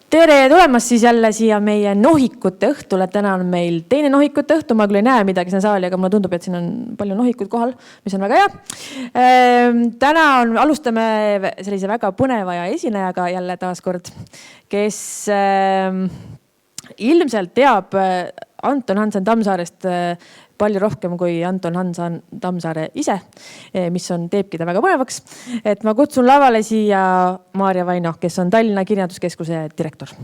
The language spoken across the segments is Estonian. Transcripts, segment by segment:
Tere tulemast siis jälle siia meie nohikute õhtule. Täna on meil teine nohikute õhtu. Ma küll ei näe midagi siin saali, aga mulle tundub, et siin on palju nohikud kohal, mis on väga hea. Täna alustame sellise väga põneva ja esinejaga jälle taaskord, kes ilmselt teab Anton Hansen Tammsaarest palju rohkem kui Anton Hansen Tammsaare ise, mis teebki ta väga põnevaks. Et ma kutsun lavale siia Maarja Vaino, kes on Tallinna Kirjanduskeskuse direktor.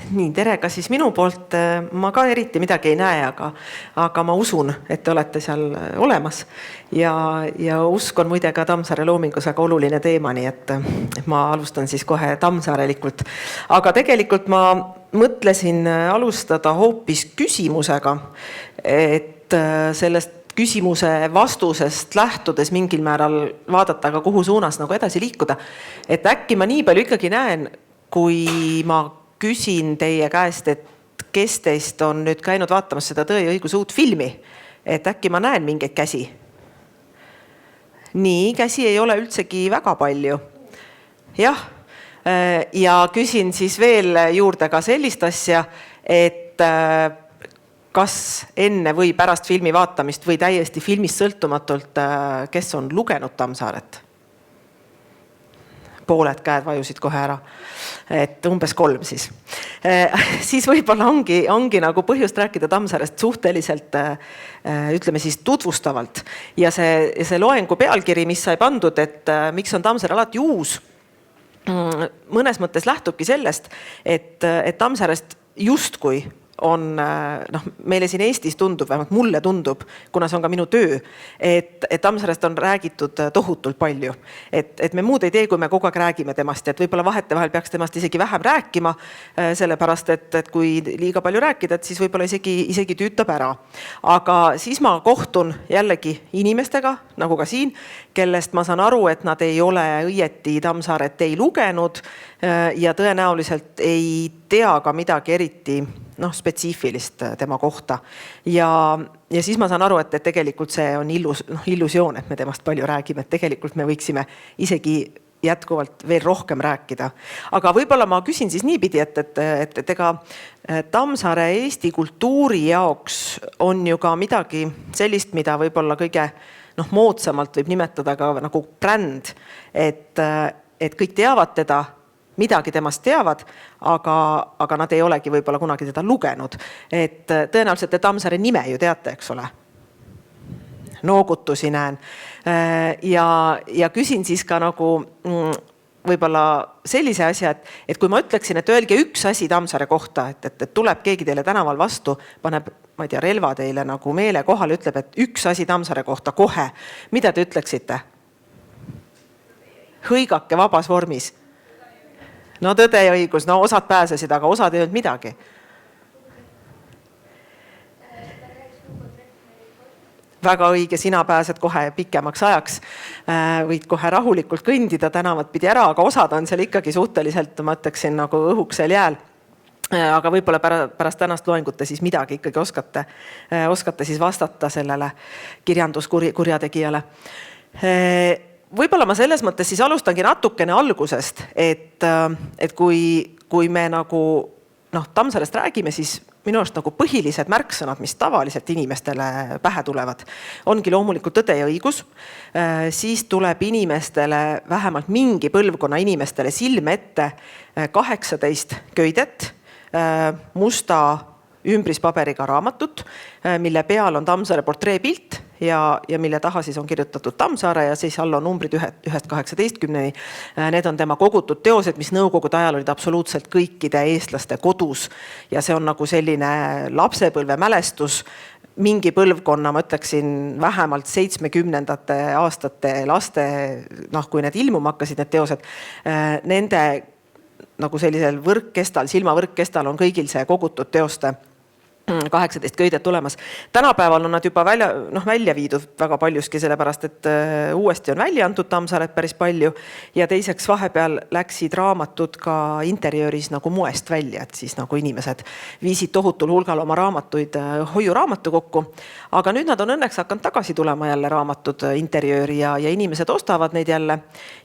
Nii, tere ka siis minu poolt. Ma ka eriti midagi ei näe, aga ma usun, et te olete seal olemas. Ja usk on muide ka Tammsaare loomingus väga oluline teema, nii et ma alustan siis kohe tammsaarelikult. Aga tegelikult ma mõtlesin alustada hoopis küsimusega, et sellest küsimuse vastusest lähtudes mingil määral vaadata ka kuhu suunas nagu edasi liikuda. Et äkki ma nii palju ikkagi näen, kui ma küsin teie käest, et kes teist on nüüd käinud vaatamas seda Tõe ja õigus uut filmi, et äkki ma näen mingeid käsi. Nii, käsi ei ole üldsegi väga palju. Jah, ja küsin siis veel juurde ka sellist asja, et kas enne või pärast filmi vaatamist või täiesti filmist sõltumatult, kes on lugenud Tammsaaret? Pooled käed vajusid kohe ära, et umbes 3 siis. Siis võib-olla ongi nagu põhjust rääkida Tammsaarest suhteliselt, ütleme siis tutvustavalt. Ja see loengu pealkiri, mis sai pandud, et miks on Tammsaar alati uus, mõnes mõttes lähtubki sellest, et Tammsaarest justkui on, meile siin Eestis tundub, vähemalt mulle tundub, kuna see on ka minu töö, et Tammsaarest on räägitud tohutult palju. Et me muud ei tee, kui me kogu aeg räägime temast, et võib-olla vahetevahel peaks temast isegi vähem rääkima, sellepärast, et kui liiga palju rääkida, et siis võib-olla isegi tüütab ära. Aga siis ma kohtun jällegi inimestega, nagu ka siin, kellest ma saan aru, et nad ei ole õieti Tammsaaret ei lugenud ja tõenäoliselt ei tea ka midagi eriti spetsiifilist tema kohta. Ja siis ma saan aru, et tegelikult see on illusioon, et me temast palju räägime, et tegelikult me võiksime isegi jätkuvalt veel rohkem rääkida. Aga võib-olla ma küsin siis niipidi, et ega Tammsaare Eesti kultuuri jaoks on ju ka midagi sellist, mida võib-olla kõige moodsamalt võib nimetada ka nagu bränd, et kõik teavad teda, midagi temast teavad, aga nad ei olegi võib-olla kunagi teda lugenud. Et tõenäoliselt te Tammsaare nime ju teate, eks ole? Noogutusi näen. Ja küsin siis ka nagu võib-olla sellise asja, et kui ma ütleksin, et öelge üks asi Tammsaare kohta, et tuleb keegi teile tänaval vastu, paneb, ma ei tea, relva teile nagu meele kohale, ütleb, et üks asi Tammsaare kohta kohe. Mida te ütleksite? Hõigake vabas vormis. No tõde ja õigus, osad pääsesid, aga osad ei olnud midagi. Väga õige, sina pääsed kohe pikemaks ajaks. Võid kohe rahulikult kõndida tänavat pidi ära, aga osad on seal ikkagi suhteliselt, ma ütleksin, nagu õhuksel jääl. Aga võib-olla pärast tänast loengute siis midagi ikkagi oskate siis vastata sellele kirjanduskurjategijale. Võib-olla ma selles mõttes siis alustangi natukene algusest, et kui me nagu Tammsaarest räägime, siis minu arust nagu põhilised märksõnad, mis tavaliselt inimestele pähe tulevad, ongi loomulikult tõde ja õigus. Siis tuleb inimestele, vähemalt mingi põlvkonna inimestele silme ette 18 köidet, musta ümbrispaberiga raamatut, mille peal on Tammsaare portreepilt ja mille taha siis on kirjutatud Tammsaare ja siis all on numbrid 1-18. Need on tema kogutud teosed, mis nõukogude ajal olid absoluutselt kõikide eestlaste kodus ja see on nagu selline lapsepõlve mälestus mingi põlvkonna, ma ütleksin, vähemalt 70. aastate laste, kui need ilmuma hakkasid, need teosed, nende nagu sellisel võrkkestal, silmavõrkkestal on kõigil see kogutud teoste 18 köidet tulemas. Tänapäeval on nad juba välja viidud väga paljuski, sellepärast et uuesti on välja antud Tammsaaret päris palju ja teiseks vahepeal läksid raamatud ka interjööris nagu moest välja, et siis nagu inimesed viisid tohutul hulgal oma raamatuid hoiuraamatu kokku. Aga nüüd nad on õnneks hakanud tagasi tulema jälle raamatud interjööri ja inimesed ostavad neid jälle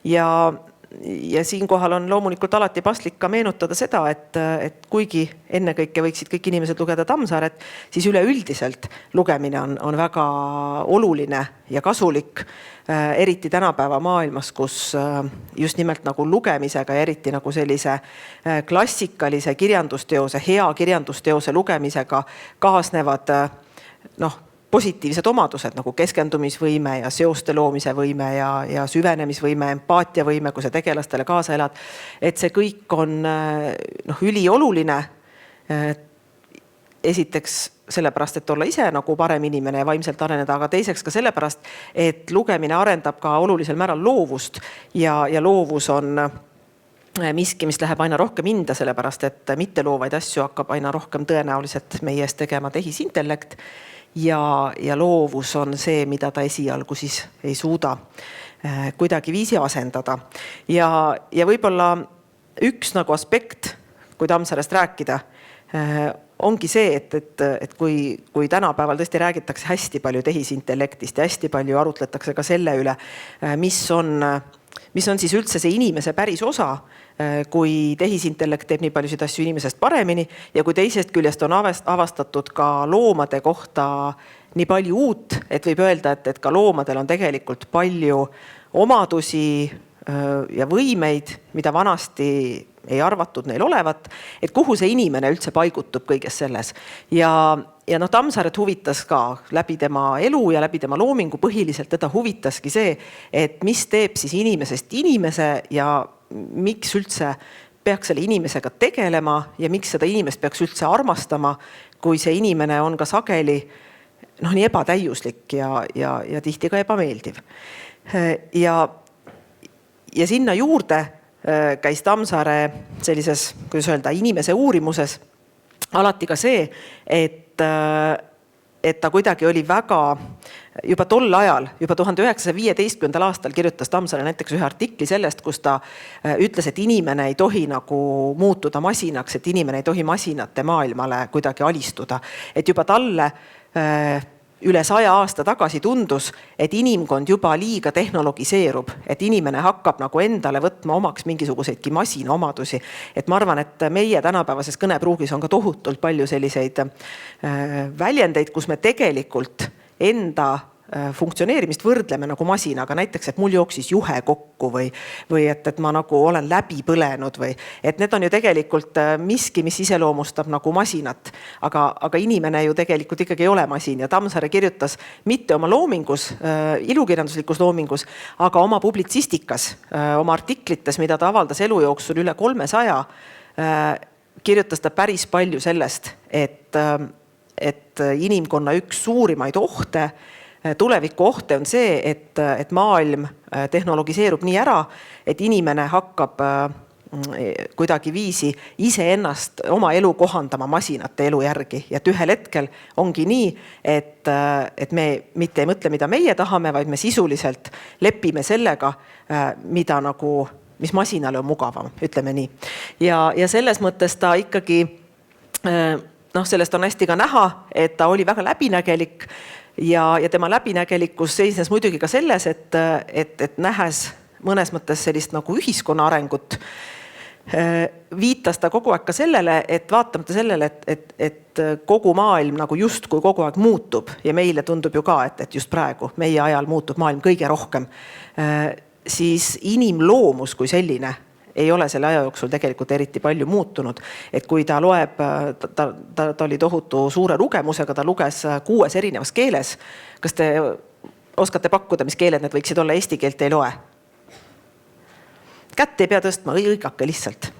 ja siinkohal on loomulikult alati paslik ka meenutada seda, et kuigi ennekõike võiksid kõik inimesed lugeda Tammsaaret, siis üleüldiselt lugemine on väga oluline ja kasulik, eriti tänapäeva maailmas, kus just nimelt nagu lugemisega ja eriti nagu sellise klassikalise kirjandusteose, hea kirjandusteose lugemisega kaasnevad positiivsed omadused nagu keskendumisvõime ja seoste loomise võime ja süvenemisvõime, empaatiavõime, kui sa tegelastele kaasa elad. Et see kõik on ülioluline. Esiteks sellepärast, et olla ise nagu parem inimene ja vaimselt areneda, aga teiseks ka sellepärast, et lugemine arendab ka olulisel määral loovust ja loovus on miski, mis läheb aina rohkem hinda, sellepärast, et mitteloovaid asju hakkab aina rohkem tõenäoliselt meie eest tegema tehisintellekt. Ja loovus on see, mida ta esialgu siis ei suuda kuidagi viisi asendada. Ja võib-olla üks nagu aspekt, kui Tammsaarest rääkida, ongi see, et kui tänapäeval tõesti räägitakse hästi palju tehisintellektist ja hästi palju arutletakse ka selle üle, mis on siis üldse see inimese päris osa, kui tehisintellekt teeb nii paljusid asju inimesest paremini ja kui teisest küljest on avastatud ka loomade kohta nii palju uut, et võib öelda, et ka loomadel on tegelikult palju omadusi ja võimeid, mida vanasti ei arvatud neil olevat, et kuhu see inimene üldse paigutub kõiges selles. Ja Tammsaaret huvitas ka läbi tema elu ja läbi tema loomingu põhiliselt teda huvitaski see, et mis teeb siis inimesest inimese ja miks üldse peaks selle inimesega tegelema ja miks seda inimest peaks üldse armastama, kui see inimene on ka sageli nii ebatäiuslik ja tihti ka ebameeldiv. Ja sinna juurde käis Tammsaare sellises, kuidas öelda, inimese uurimuses alati ka see, et ta kuidagi oli väga juba tol ajal, juba 1915. aastal kirjutas Tammsaare näiteks ühe artikli sellest, kus ta ütles, et inimene ei tohi nagu muutuda masinaks, et inimene ei tohi masinate maailmale kuidagi alistuda. Et juba talle üle 100 aasta tagasi tundus, et inimkond juba liiga tehnologiseerub, et inimene hakkab nagu endale võtma omaks mingisuguseidki masina omadusi. Et ma arvan, et meie tänapäevases kõnepruugis on ka tohutult palju selliseid väljendeid, kus me tegelikult enda funktsioneerimist võrdleme nagu masinaga, näiteks, et mul jooksis juhe kokku või et ma nagu olen läbi põlenud või et need on ju tegelikult miski, mis iseloomustab nagu masinat, aga inimene ju tegelikult ikkagi ei ole masin ja Tammsaare kirjutas mitte oma loomingus, ilukirjanduslikus loomingus, aga oma publitsistikas, oma artiklites, mida ta avaldas elu jooksul üle 300, kirjutas ta päris palju sellest, et inimkonna üks suurimaid ohte, tuleviku ohte on see, et maailm tehnologiseerub nii ära, et inimene hakkab kuidagi viisi iseennast oma elu kohandama masinate elu järgi. Ja et ühel hetkel ongi nii, et me mitte ei mõtle, mida meie tahame, vaid me sisuliselt lepime sellega, mis masinale on mugavam, ütleme nii. Ja selles mõttes ta ikkagi, sellest on hästi ka näha, et ta oli väga läbinägelik ja tema läbinägelikkus seisnes muidugi ka selles, et nähes mõnes mõttes sellist nagu ühiskonna arengut, viitas ta kogu aeg ka sellele, et vaatamata sellele, et kogu maailm nagu justkui kogu aeg muutub ja meile tundub ju ka, et just praegu meie ajal muutub maailm kõige rohkem, siis inimloomus kui selline ei ole selle aja jooksul tegelikult eriti palju muutunud. Et kui ta loeb, ta oli tohutu suure lugemusega, ta luges 6 erinevas keeles. Kas te oskate pakkuda, mis keeled need võiksid olla? Eesti keelt ei loe? Kätt ei pea tõstma, õigake lihtsalt.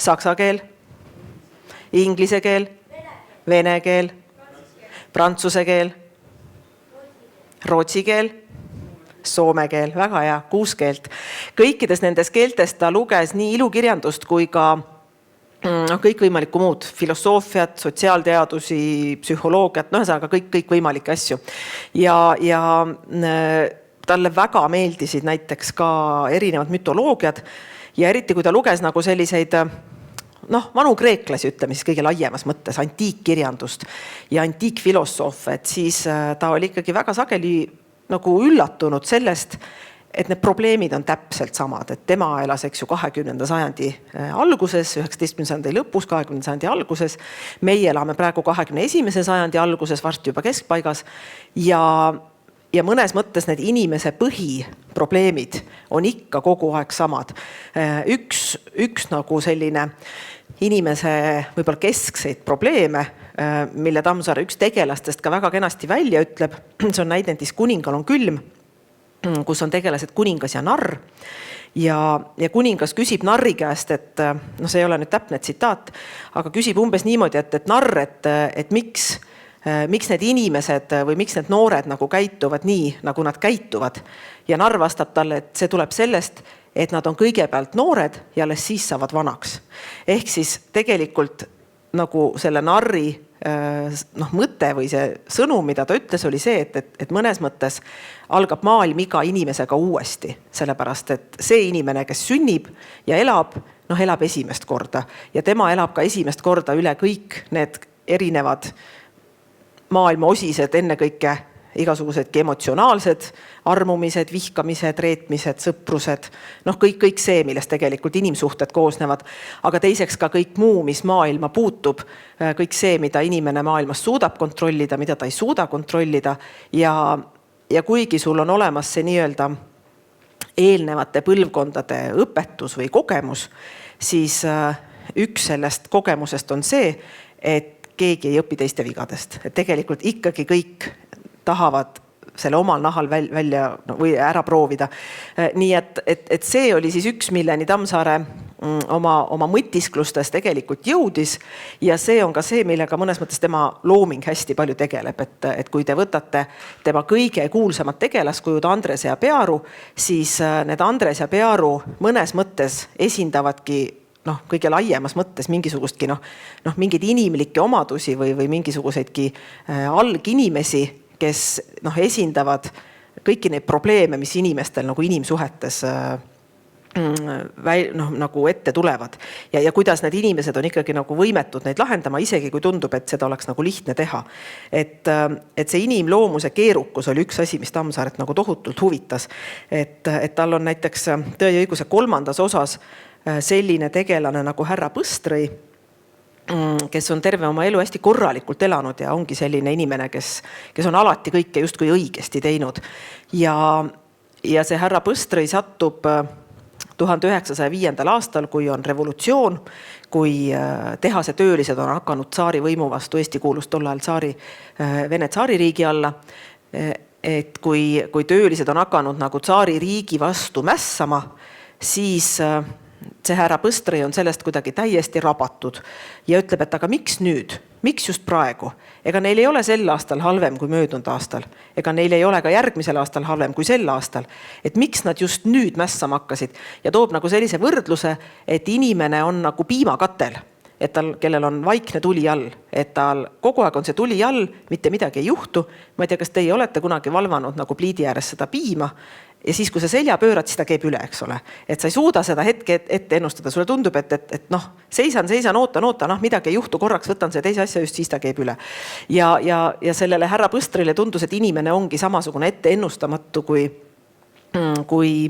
Saksa keel, inglise keel, vene keel, prantsuse keel, rootsi keel, soome keel, väga hea, 6 keelt. Kõikides nendes keeltes ta luges nii ilukirjandust kui ka kõikvõimalikku muud, filosoofiat, sotsiaalteadusi, psühholoogiat, ühesõnaga kõik võimalikke asju. Ja talle väga meeldisid näiteks ka erinevad mütoloogiad ja eriti kui ta luges nagu selliseid vanu kreeklasi, ütleme siis kõige laiemas mõttes, antiikkirjandust ja antiikfilosoofe, et siis ta oli ikkagi väga sageli nagu üllatunud sellest, et need probleemid on täpselt samad, et tema elas, eks ju, 20. sajandi alguses, 19. sajandi lõpus, 20. sajandi alguses. Meie elame praegu 21. sajandi alguses, varsti juba keskpaigas ja mõnes mõttes need inimese põhiprobleemid on ikka kogu aeg samad. Üks nagu selline inimese võib-olla keskseid probleeme, mille Tammsaare üks tegelastest ka väga kenasti välja ütleb, see on näidendis Kuningal on külm, kus on tegelased kuningas ja narr ja kuningas küsib narri käest, et see ei ole nüüd täpne tsitaat, aga küsib umbes niimoodi, et narr, et miks need inimesed või miks need noored nagu käituvad nii, nagu nad käituvad. Ja narr vastab talle, et see tuleb sellest, et nad on kõigepealt noored ja alles siis saavad vanaks. Ehk siis tegelikult nagu selle narri mõte või see sõnum, mida ta ütles, oli see, et mõnes mõttes algab maailm iga inimesega uuesti, sellepärast, et see inimene, kes sünnib ja elab, elab esimest korda ja tema elab ka esimest korda üle kõik need erinevad maailma osised, ennekõike igasugusedki emotsionaalsed armumised, vihkamised, reetmised, sõprused, kõik see, millest tegelikult inimsuhted koosnevad, aga teiseks ka kõik muu, mis maailma puutub, kõik see, mida inimene maailmas suudab kontrollida, mida ta ei suuda kontrollida ja kuigi sul on olemas see nii-öelda eelnevate põlvkondade õpetus või kogemus, siis üks sellest kogemusest on see, et keegi ei õpi teiste vigadest, et tegelikult ikkagi kõik tahavad selle omal nahal välja või ära proovida. Nii et see oli siis üks, milleni Tammsaare oma mõtisklustes tegelikult jõudis ja see on ka see, millega mõnes mõttes tema looming hästi palju tegeleb, et kui te võtate tema kõige kuulsamad tegelaskujud Andres ja Pearu, siis need Andres ja Pearu mõnes mõttes esindavadki kõige laiemas mõttes mingisugustki mingeid inimlikke omadusi või mingisuguseidki alginimesi, kes esindavad kõiki neid probleeme, mis inimestel nagu inimsuhetes nagu ette tulevad ja kuidas need inimesed on ikkagi nagu võimetud neid lahendama, isegi kui tundub, et seda oleks nagu lihtne teha. Et see inimloomuse keerukus oli üks asi, mis Tammsaaret nagu tohutult huvitas, et tal on näiteks Tõe ja õiguse 3. osas selline tegelane nagu härra Põstrõi, kes on terve oma elu hästi korralikult elanud ja ongi selline inimene, kes on alati kõike justkui õigesti teinud. Ja see härra Põstrõi satub 1905. aastal, kui on revolutsioon, kui tehase töölised on hakanud tsaari võimu vastu, Eesti kuulus tol ajal Vene tsaaririigi alla, et kui töölised on hakanud nagu tsaaririigi vastu mässama, siis see härra Põstrõi on sellest kuidagi täiesti rabatud ja ütleb, et aga miks nüüd? Miks just praegu? Ega neil ei ole sel aastal halvem kui möödunud aastal. Ega neil ei ole ka järgmisel aastal halvem kui sel aastal. Et miks nad just nüüd mässama hakkasid? Ja toob nagu sellise võrdluse, et inimene on nagu piimakatel, et kellel on vaikne tuli all, et tal kogu aeg on see tuli all, mitte midagi ei juhtu. Ma ei tea, kas teie olete kunagi valvanud nagu pliidi ääres seda piima ja siis, kui sa selja pöörad, siis ta keeb üle, eks ole. Et sa ei suuda seda hetke ette ennustada. Sulle tundub, et seisan, ootan, midagi ei juhtu, korraks võtan see teise asja, just siis ta keeb üle. Ja sellele härra Põstrile tundus, et inimene ongi samasugune ette ennustamatu kui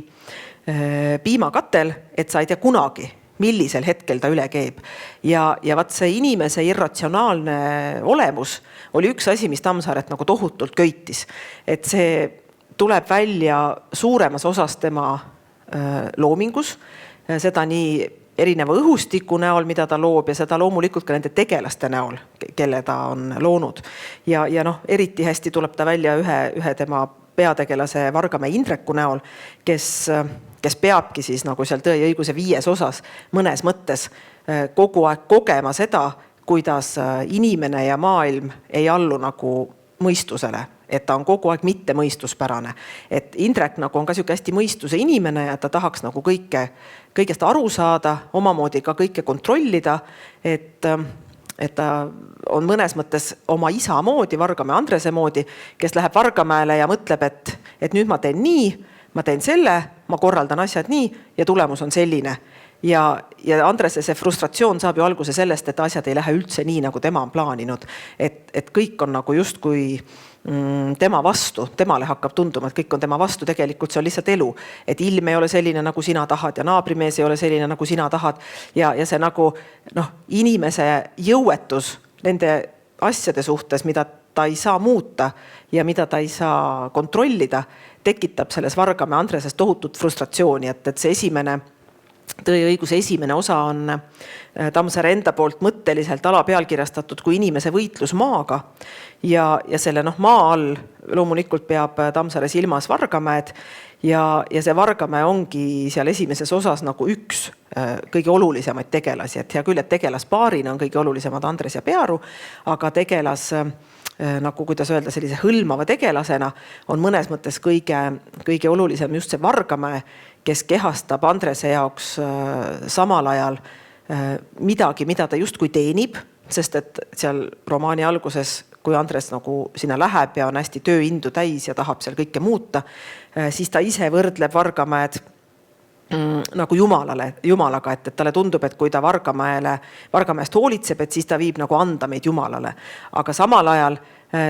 piimakatel, et sa ei tea kunagi, millisel hetkel ta üle keeb. Ja vaat see inimese irratsionaalne olemus oli üks asi, mis Tammsaaret nagu tohutult köitis. Et see tuleb välja suuremas osas tema loomingus, seda nii erineva õhustiku näol, mida ta loob ja seda loomulikult ka nende tegelaste näol, kelle ta on loonud. Ja eriti hästi tuleb ta välja ühe tema peategelase Vargamäe Indreku näol, kes peabki siis nagu seal Tõe ja õiguse 5. osas mõnes mõttes kogu aeg kogema seda, kuidas inimene ja maailm ei allu nagu mõistusele. et ta on kogu aeg mitte mõistuspärane. Et Indrek nagu on ka siuke hästi mõistuse inimene ja ta tahaks nagu kõigest aru saada, omamoodi ka kõike kontrollida, et ta on mõnes mõttes oma isa moodi, Vargamäe Andrese moodi, kes läheb Vargamäele ja mõtleb, et nüüd ma teen nii, ma teen selle, ma korraldan asjad nii ja tulemus on selline. Ja Andrese see frustratsioon saab ju alguse sellest, et asjad ei lähe üldse nii, nagu tema on plaaninud. Et kõik on nagu justkui tema vastu, temale hakkab tunduma, et kõik on tema vastu, tegelikult see on lihtsalt elu. Et ilm ei ole selline, nagu sina tahad ja naabrimees ei ole selline, nagu sina tahad. Ja see nagu inimese jõuetus nende asjade suhtes, mida ta ei saa muuta ja mida ta ei saa kontrollida, tekitab selles Vargamäe Andreses tohutut frustratsiooni, et see tõeõiguse esimene osa on Tammsaare enda poolt mõtteliselt alapealkirjastatud kui inimese võitlus maaga ja selle maa all loomulikult peab Tammsaare silmas Vargamäed ja see Vargamäe ongi seal esimeses osas nagu üks kõige olulisemaid tegelasi, et hea küll, et tegelaspaarina on kõige olulisemad Andres ja Pearu, aga tegelas nagu kuidas öelda, sellise hõlmava tegelasena on mõnes mõttes kõige olulisem just see Vargamäe, kes kehastab Andrese jaoks samal ajal midagi, mida ta justkui teenib, sest et seal romaani alguses, kui Andres nagu sinna läheb ja on hästi tööindu täis ja tahab seal kõike muuta, siis ta ise võrdleb Vargamäed nagu Jumalaga, et talle tundub, et kui ta Vargamäest hoolitseb, et siis ta viib nagu anda meid Jumalale. Aga samal ajal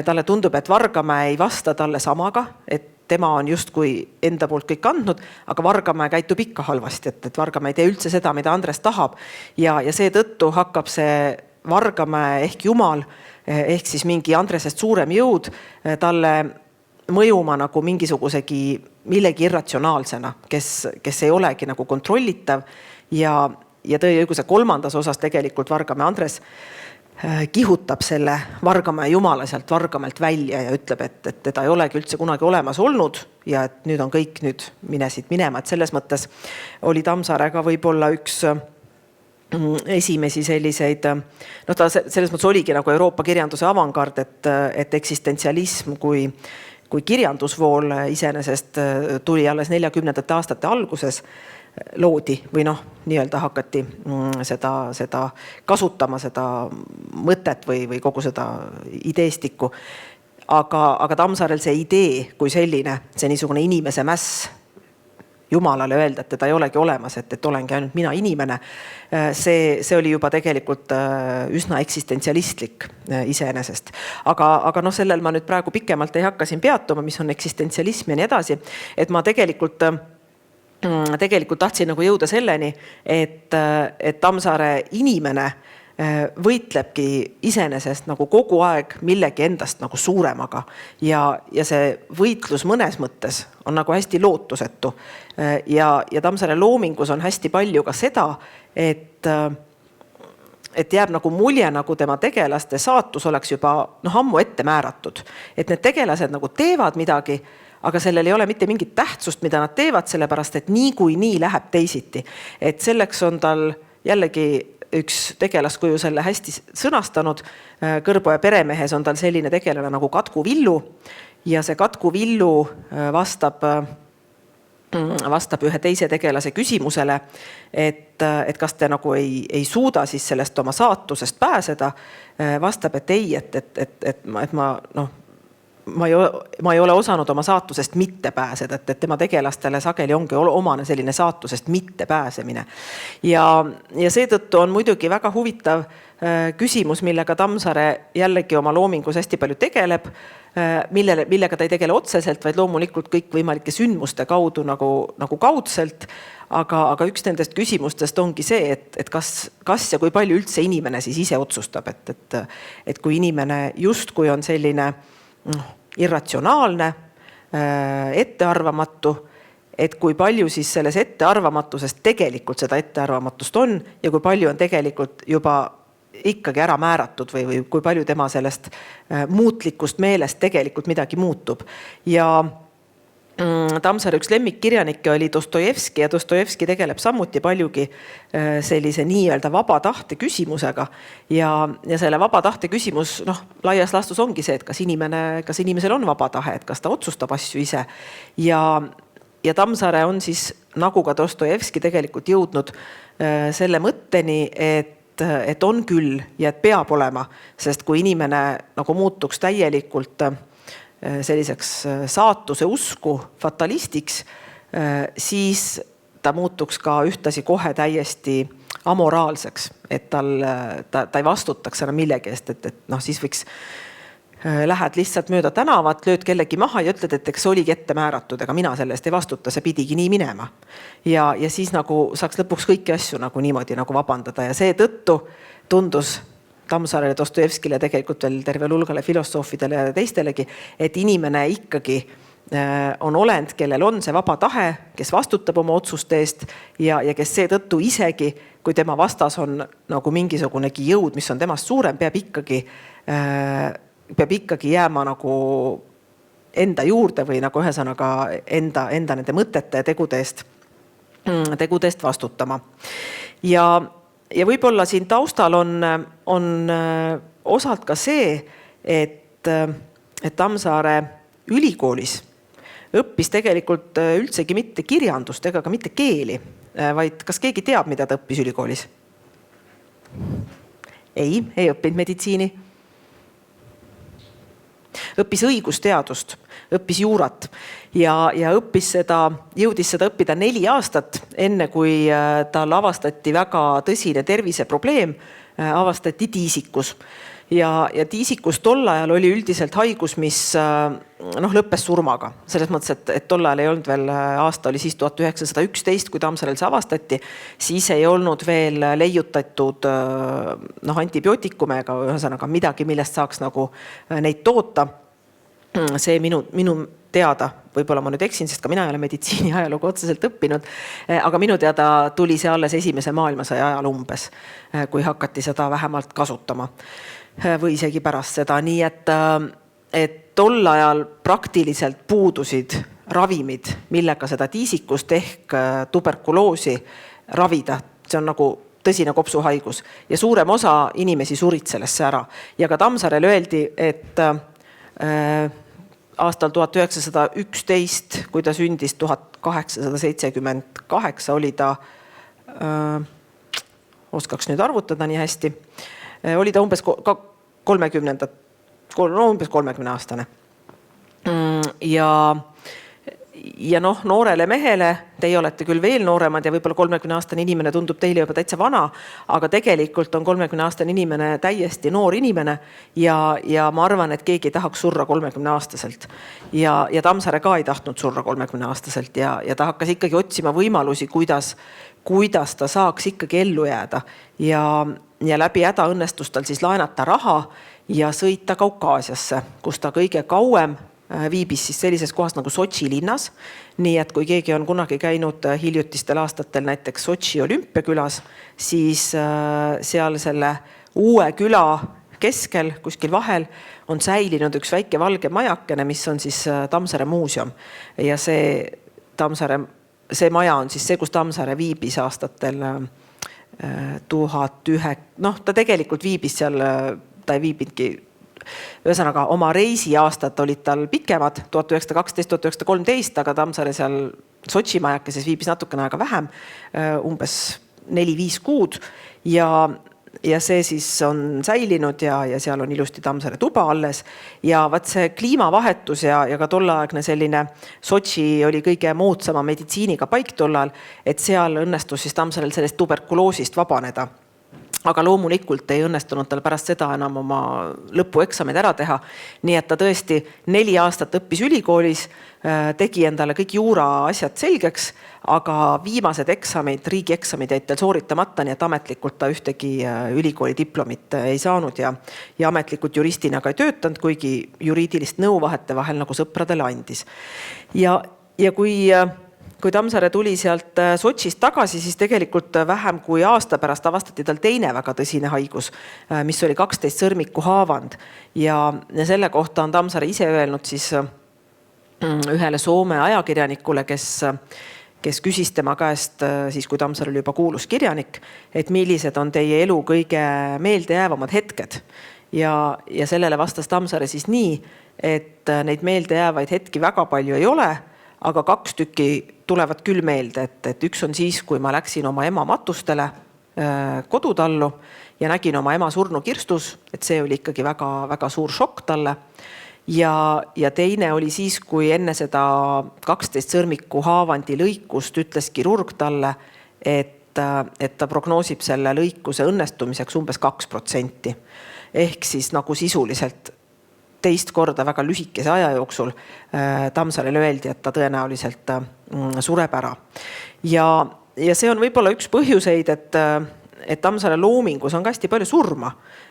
talle tundub, et Vargamäe ei vasta talle samaga, et tema on justkui enda poolt kõik andnud, aga Vargamäe käitub ikka halvasti, et Vargamäe ei tee üldse seda, mida Andres tahab. Ja seetõttu hakkab see Vargamäe ehk Jumal, ehk siis mingi Andresest suurem jõud talle mõjuma nagu millegi irratsionaalsena, kes ei olegi nagu kontrollitav ja tõeõiguse kolmandas osas tegelikult Vargamäe Andres kihutab selle Vargamäe Jumala sealt Vargamäelt välja ja ütleb, et teda ei olegi üldse kunagi olemas olnud ja et nüüd on kõik minesid minema, et selles mõttes oli Tammsaare ka võib-olla üks esimesi selliseid, ta selles mõttes oligi nagu Euroopa kirjanduse avangard, et eksistentsialism kui kirjandusvool iseenesest tuli alles 40. aastate alguses loodi või nii-öelda hakati seda kasutama, seda mõtet või kogu seda ideestikku. Aga Tammsaarel see idee kui selline, see niisugune inimese mäss Jumalale öelda, et teda ei olegi olemas, et olengi ainult mina inimene. See oli juba tegelikult üsna eksistentsialistlik iseenesest. Aga sellel ma nüüd praegu pikemalt ei hakka siin peatuma, mis on eksistentsialism ja nii edasi. Et ma tegelikult tahtsin nagu jõuda selleni, et Tammsaare inimene võitlebki iseenesest nagu kogu aeg millegi endast nagu suuremaga ja see võitlus mõnes mõttes on nagu hästi lootusetu ja Tammsaare loomingus on hästi palju ka seda, et jääb nagu mulje, nagu tema tegelaste saatus oleks juba ammu ette määratud, et need tegelased nagu teevad midagi, aga sellel ei ole mitte mingit tähtsust, mida nad teevad, sellepärast, et nii läheb teisiti. Et selleks on tal jällegi üks tegelaskuju selle hästi sõnastanud. Kõrbo ja peremehes on tal selline tegelane nagu Katku Villu ja see Katku Villu vastab ühe teise tegelase küsimusele, et kas te nagu ei suuda siis sellest oma saatusest pääseda. Vastab, et ei, et ma ei ole osanud oma saatusest mitte pääseda, et tema tegelastele sageli ongi omane selline saatusest mitte pääsemine. Ja seetõttu on muidugi väga huvitav küsimus, millega Tammsaare jällegi oma loomingus hästi palju tegeleb, millega ta ei tegele otseselt, vaid loomulikult kõik võimalike sündmuste kaudu nagu kaudselt. Aga üks nendest küsimustest ongi see, et kas ja kui palju üldse inimene siis ise otsustab, et kui inimene justkui on selline irratsionaalne, ettearvamatu, et kui palju siis selles ettearvamatusest tegelikult seda ettearvamatust on ja kui palju on tegelikult juba ikkagi ära määratud või kui palju tema sellest muutlikust meelest tegelikult midagi muutub. Ja Tammsaare üks lemmikkirjanikke oli Dostojevski ja Dostojevski tegeleb samuti paljugi sellise nii-öelda vaba tahte küsimusega ja selle vaba tahte küsimus laias laastus ongi see, et kas inimesel on vaba tahe, et kas ta otsustab asju ise ja Tammsaare on siis nagu ka Dostojevski tegelikult jõudnud selle mõtteni, et on küll ja et peab olema, sest kui inimene nagu muutuks täielikult selliseks saatuse usku fatalistiks, siis ta muutuks ka ühtasi kohe täiesti amoraalseks, et ta ei vastutaks enam millegi eest, et siis võiks lähed lihtsalt mööda tänavat, lööd kellegi maha ja ütled, et eks oligi ette määratud, ega mina selle eest ei vastuta, see pidigi nii minema. Ja siis nagu saaks lõpuks kõiki asju nagu niimoodi nagu vabandada ja seetõttu tundus Tammsaarele, Dostojevskile, tegelikult veel tervele hulgale filosoofidele ja teistelegi, et inimene ikkagi on olend, kellel on see vaba tahe, kes vastutab oma otsuste eest ja kes seetõttu isegi, kui tema vastas on nagu mingisugunegi jõud, mis on temast suurem, peab ikkagi jääma nagu enda juurde või nagu ühesõnaga enda nende mõtete ja tegude eest vastutama. Ja võib-olla siin taustal on osalt ka see, et Tammsaare ülikoolis õppis tegelikult üldsegi mitte kirjandust ega ka mitte keeli, vaid kas keegi teab, mida ta õppis ülikoolis? Ei õppinud meditsiini. Õppis õigusteadust, õppis juurat ja jõudis seda õppida 4 aastat, enne kui tal avastati väga tõsine terviseprobleem, avastati tiisikus. Ja tiisikus tol ajal oli üldiselt haigus, mis lõppes surmaga. Selles mõttes, et tol ajal ei olnud veel, aasta oli siis 1911, kui Tammsaarel see avastati, siis ei olnud veel leiutatud antibiootikume ega ühesõnaga midagi, millest saaks nagu neid toota. See minu teada, võib-olla ma nüüd eksin, sest ka mina ei ole meditsiini ajalugu otseselt õppinud, aga minu teada tuli see alles esimese maailmasõja ajal umbes, kui hakati seda vähemalt kasutama või isegi pärast seda. Nii et tol ajal praktiliselt puudusid ravimid, millega seda tiisikust ehk tuberkuloosi ravida. See on nagu tõsine kopsuhaigus ja suurem osa inimesi surid sellesse ära. Ja ka Tammsaarel öeldi, et aastal 1911, kui ta sündis 1878, oli ta, oskaks nüüd arvutada nii hästi, oli ta umbes 30 aastane. Ja noorele mehele, teie olete küll veel nooremad ja võib-olla 30-aastane inimene tundub teile juba täitsa vana, aga tegelikult on 30-aastane inimene täiesti noor inimene ja ma arvan, et keegi ei tahaks surra 30-aastaselt. Ja Tammsaare ka ei tahtnud surra 30-aastaselt ja ta hakkas ikkagi otsima võimalusi, kuidas ta saaks ikkagi ellu jääda. Ja läbi häda õnnestus tal siis laenata raha ja sõita Kaukaasiasse, kus ta kõige kauem viibis siis sellises kohas nagu Sotši linnas. Nii et kui keegi on kunagi käinud hiljutistel aastatel näiteks Sotši olümpiakülas, siis seal selle uue küla keskel, kuskil vahel on säilinud üks väike valge majakene, mis on siis Tammsaare muuseum. Ja see maja on siis see, kus Tammsaare viibis aastatel 2009. Ta tegelikult viibis seal, ta ei viibinudki. Ühesõnaga, oma reisiaastad olid tal pikemad, 1912-1913, aga Tammsaare seal Sotši majakeses viibis natukene aega vähem, umbes 4-5 kuud ja see siis on säilinud ja seal on ilusti Tammsaare tuba alles ja see kliimavahetus ja ka tolleaegne selline Sotši oli kõige moodsama meditsiiniga paik tollal, et seal õnnestus siis Tammsaarel sellest tuberkuloosist vabaneda. Aga loomulikult ei õnnestunud tal pärast seda enam oma lõpueksamid ära teha. Nii et ta tõesti 4 aastat õppis ülikoolis, tegi endale kõik juura asjad selgeks, aga viimased eksamid, riigieksamid jäid tal sooritamata, nii et ametlikult ta ühtegi ülikooli diplomit ei saanud ja ametlikult juristina ka ei töötanud, kuigi juriidilist nõu vahetevahel nagu sõpradele andis. Ja kui Tammsaare tuli sealt Sotšist tagasi, siis tegelikult vähem kui aasta pärast avastati tal teine väga tõsine haigus, mis oli 12 sõrmiku haavand. Ja selle kohta on Tammsaare ise öelnud siis ühele Soome ajakirjanikule, kes küsis tema käest siis, kui Tammsaare oli juba kuulus kirjanik, et millised on teie elu kõige meeldejäävamad hetked. Ja sellele vastas Tammsaare siis nii, et neid meeldejäävaid hetki väga palju ei ole, aga 2 tükki tulevad küll meelde, et üks on siis, kui ma läksin oma ema matustele kodutallu ja nägin oma ema surnu kirstus, et see oli ikkagi väga, väga suur šokk talle. Ja teine oli siis, kui enne seda 12 sõrmiku haavandi lõikust ütles kirurg talle, et ta prognoosib selle lõikuse õnnestumiseks umbes 2%. Ehk siis nagu sisuliselt teist korda väga lühikese aja jooksul Tammsaarele öeldi, et ta tõenäoliselt sureb ära. Ja see on võib-olla üks põhjuseid, et Tammsaare loomingus on ka hästi palju surma.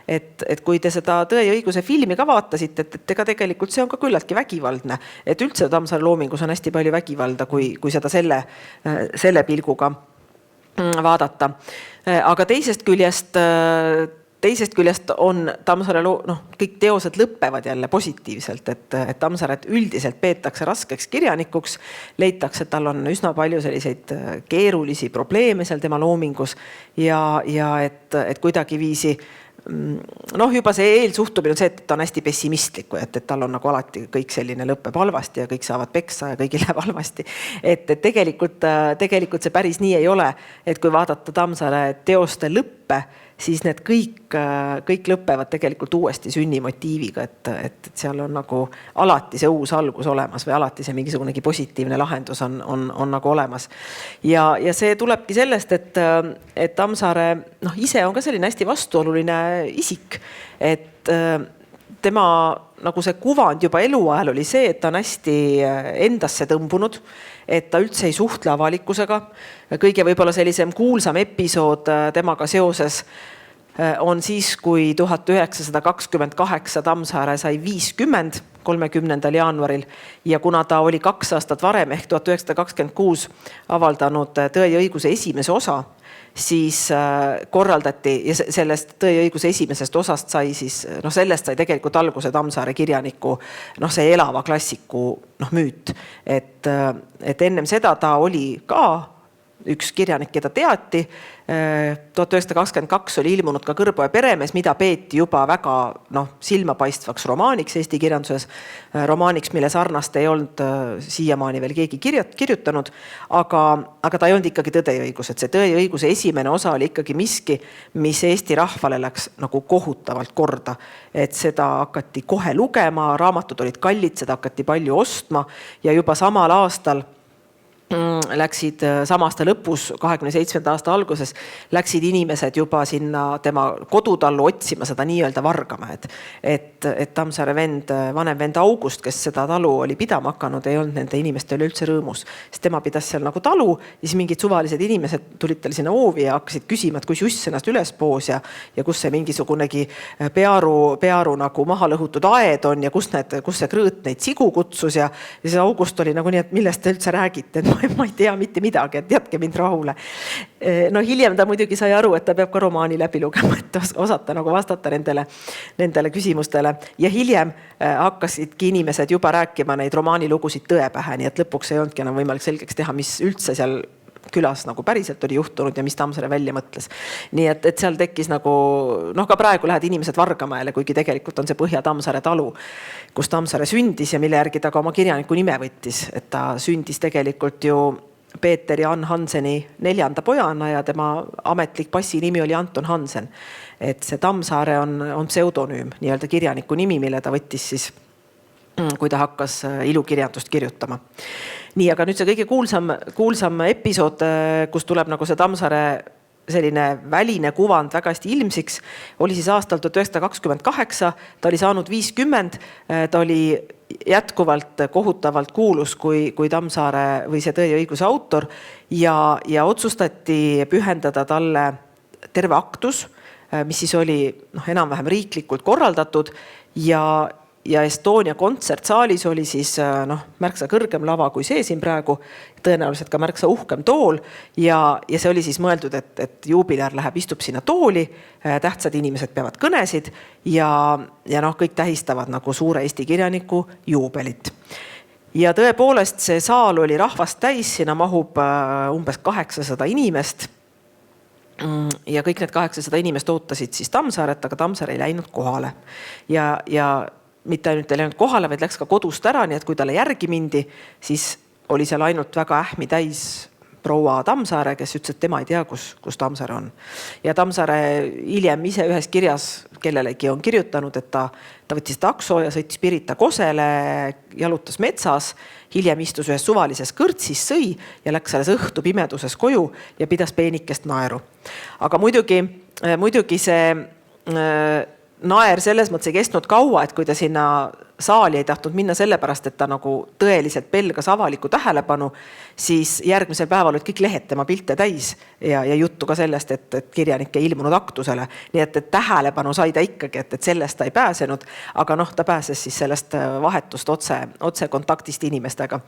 Et kui te seda Tõe ja õiguse filmi ka vaatasite, et ega tegelikult see on ka küllaltki vägivaldne. Et üldse Tammsaare loomingus on hästi palju vägivalda, kui seda selle pilguga vaadata. Aga teisest küljest on Tammsaare kõik teosed lõppevad jälle positiivselt, et Tammsaaret üldiselt peetakse raskeks kirjanikuks, leitakse, et tal on üsna palju selliseid keerulisi probleeme seal tema loomingus ja et kuidagi viisi juba see eelsuhtumine on see, et ta on hästi pessimistlik, et tal on nagu alati kõik selline lõppeb halvasti ja kõik saavad peksa ja kõigil läheb halvasti. Et tegelikult see päris nii ei ole, et kui vaadata Tammsaare teoste lõppe, siis need kõik lõppevad tegelikult uuesti sünnimotiiviga, et seal on nagu alati see uus algus olemas või alati see mingisugunegi positiivne lahendus on nagu olemas. Ja see tulebki sellest, et Tammsaare ise on ka selline hästi vastuoluline isik, et tema nagu see kuvand juba eluajal oli see, et ta on hästi endasse tõmbunud, et ta üldse ei suhtle avalikkusega. Kõige võib-olla sellisem kuulsam episood temaga seoses on siis, kui 1928 Tammsaare sai 50, 30. jaanuaril ja kuna ta oli 2 aastat varem ehk 1926 avaldanud Tõe ja õiguse esimese osa, siis korraldati ja sellest Tõe ja õiguse esimesest osast sai siis, sellest sai tegelikult alguse Tammsaare kirjaniku, see elava klassiku müüt. Et ennem seda ta oli ka üks kirjanik, keda teati. 1922 oli ilmunud ka Kõrbo ja peremees, mida peeti juba väga silmapaistvaks romaaniks Eesti kirjanduses. Romaaniks, mille sarnast ei olnud siiamaani veel keegi kirjutanud, aga ta ei olnud ikkagi Tõde ja õigus. Et see Tõe ja õiguse esimene osa oli ikkagi miski, mis Eesti rahvale läks nagu kohutavalt korda. Et seda hakati kohe lugema, raamatud olid kallid, seda hakati palju ostma ja juba samal aastal läksid sama aasta lõpus, 27. aasta alguses, läksid inimesed juba sinna tema kodutallu otsima seda nii-öelda vargama. Et Tammsaare vanem vend August, kes seda talu oli pidama hakanud, ei olnud nende inimeste üle üldse rõõmus. Sest tema pidas seal nagu talu ja siis mingid suvalised inimesed tulid tal sinna hoovi ja hakkasid küsima, et kus Juss ennast üles poos ja kus see mingisugunegi pearu nagu maha lõhutud aed on ja kus see krõõt neid sigu kutsus ja siis August oli nagu nii, et millest te üldse räägite, ma ei tea mitte midagi, et jätke mind rahule. Hiljem ta muidugi sai aru, et ta peab ka romaani läbi lugema, et osata nagu vastata nendele küsimustele. Ja hiljem hakkasidki inimesed juba rääkima neid romaanilugusid tõe pähe, nii et lõpuks ei olnudki enam võimalik selgeks teha, mis üldse seal külas nagu päriselt oli juhtunud ja mis Tammsaare välja mõtles. Nii et seal tekkis nagu, ka praegu lähed inimesed Vargamäele, kuigi tegelikult on see Põhja Tammsaare talu, kus Tammsaare sündis ja mille järgi ta ka oma kirjaniku nime võttis. Et ta sündis tegelikult ju Peeter ja Ann Hanseni 4. pojana ja tema ametlik passi nimi oli Anton Hansen. Et see Tammsaare on pseudonüüm, nii-öelda kirjaniku nimi, mille ta võttis siis, kui ta hakkas ilukirjandust kirjutama. Nii, aga nüüd see kõige kuulsam episood, kus tuleb nagu see Tammsaare selline väline kuvand väga hästi ilmsiks, oli siis aastal 1928, ta oli saanud 50, ta oli jätkuvalt kohutavalt kuulus kui Tammsaare või see Tõe ja õiguse autor ja otsustati pühendada talle terve aktus, mis siis oli enam-vähem riiklikult korraldatud ja Estonia kontsertsaalis oli siis märksa kõrgem lava kui see siin praegu, tõenäoliselt ka märksa uhkem tool ja see oli siis mõeldud, et juubilar läheb, istub sinna tooli, tähtsad inimesed peavad kõnesid ja kõik tähistavad nagu suure Eesti kirjaniku juubelit. Ja tõepoolest see saal oli rahvast täis, sinna mahub umbes 800 inimest. Ja kõik need 800 inimest ootasid siis Tammsaaret, aga Tammsaare ei läinud kohale. Ja mitte ainult ei läinud kohale, vaid läks ka kodust ära, nii et kui talle järgi mindi, siis oli seal ainult väga ähmi täis proua Tammsaare, kes ütles, et tema ei tea, kus Tammsaare on. Ja Tammsaare hiljem ise ühes kirjas kellelegi on kirjutanud, et ta võttis takso ja sõitis Pirita Kosele, jalutas metsas, hiljem istus ühes suvalises kõrtsis, sõi ja läks selles õhtu pimeduses koju ja pidas peenikest naeru. Aga muidugi see naer selles mõttes ei kestnud kaua, et kui ta sinna saali ei tahtnud minna sellepärast, et ta nagu tõeliselt pelgas avalikku tähelepanu, siis järgmisel päeval olid kõik lehed tema pilte täis ja juttu ka sellest, et kirjanik ei ilmunud aktusele. Nii et tähelepanu sai ta ikkagi, et sellest ta ei pääsenud, aga ta pääses siis sellest vahetust otse kontaktist inimestega.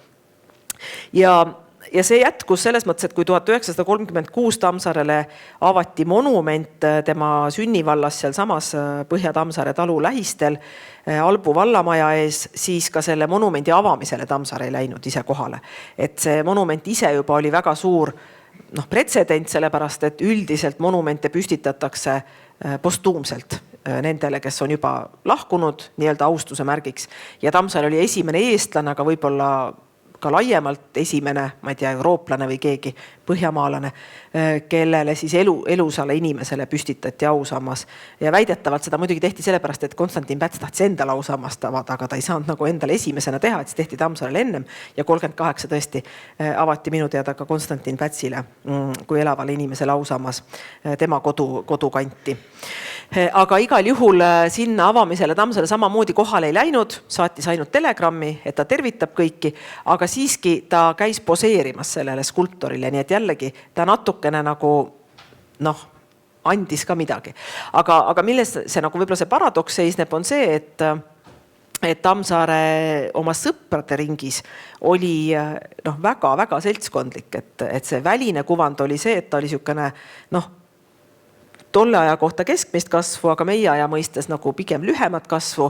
Ja see jätkus selles mõttes, et kui 1936 Tammsaarele avati monument tema sünnivallas seal samas Põhja-Tammsaare talu lähistel Albu vallamaja ees, siis ka selle monumendi avamisele Tammsaare ei läinud ise kohale. Et see monument ise juba oli väga suur pretsedent, sellepärast, et üldiselt monumente püstitatakse postuumselt nendele, kes on juba lahkunud nii-öelda austuse märgiks. Ja Tammsaare oli esimene eestlane, aga võib-olla ka laiemalt esimene, ma ei tea, eurooplane või keegi põhjamaalane, kellele siis elusale inimesele püstitati ausammas. Ja väidetavalt seda muidugi tehti sellepärast, et Konstantin Päts tahtis endale ausammast avada, aga ta ei saanud nagu endale esimesena teha, et see tehti Tammsaarele ennem. Ja 38 tõesti avati minu teada ka Konstantin Pätsile kui elavale inimesele ausammas tema kodukanti. Aga igal juhul sinna avamisele Tammsaare samamoodi kohale ei läinud, saatis ainult telegrammi, et ta tervitab kõiki, aga siiski ta käis poseerimas sellele skulptorile, nii et jällegi ta natukene nagu andis ka midagi. Aga milles see nagu võib-olla see paradoks seisneb on see, et Tammsaare oma sõprade ringis oli väga-väga seltskondlik, et see väline kuvand oli see, et ta oli siukene tolle aja kohta keskmist kasvu, aga meie aja mõistes nagu pigem lühemat kasvu.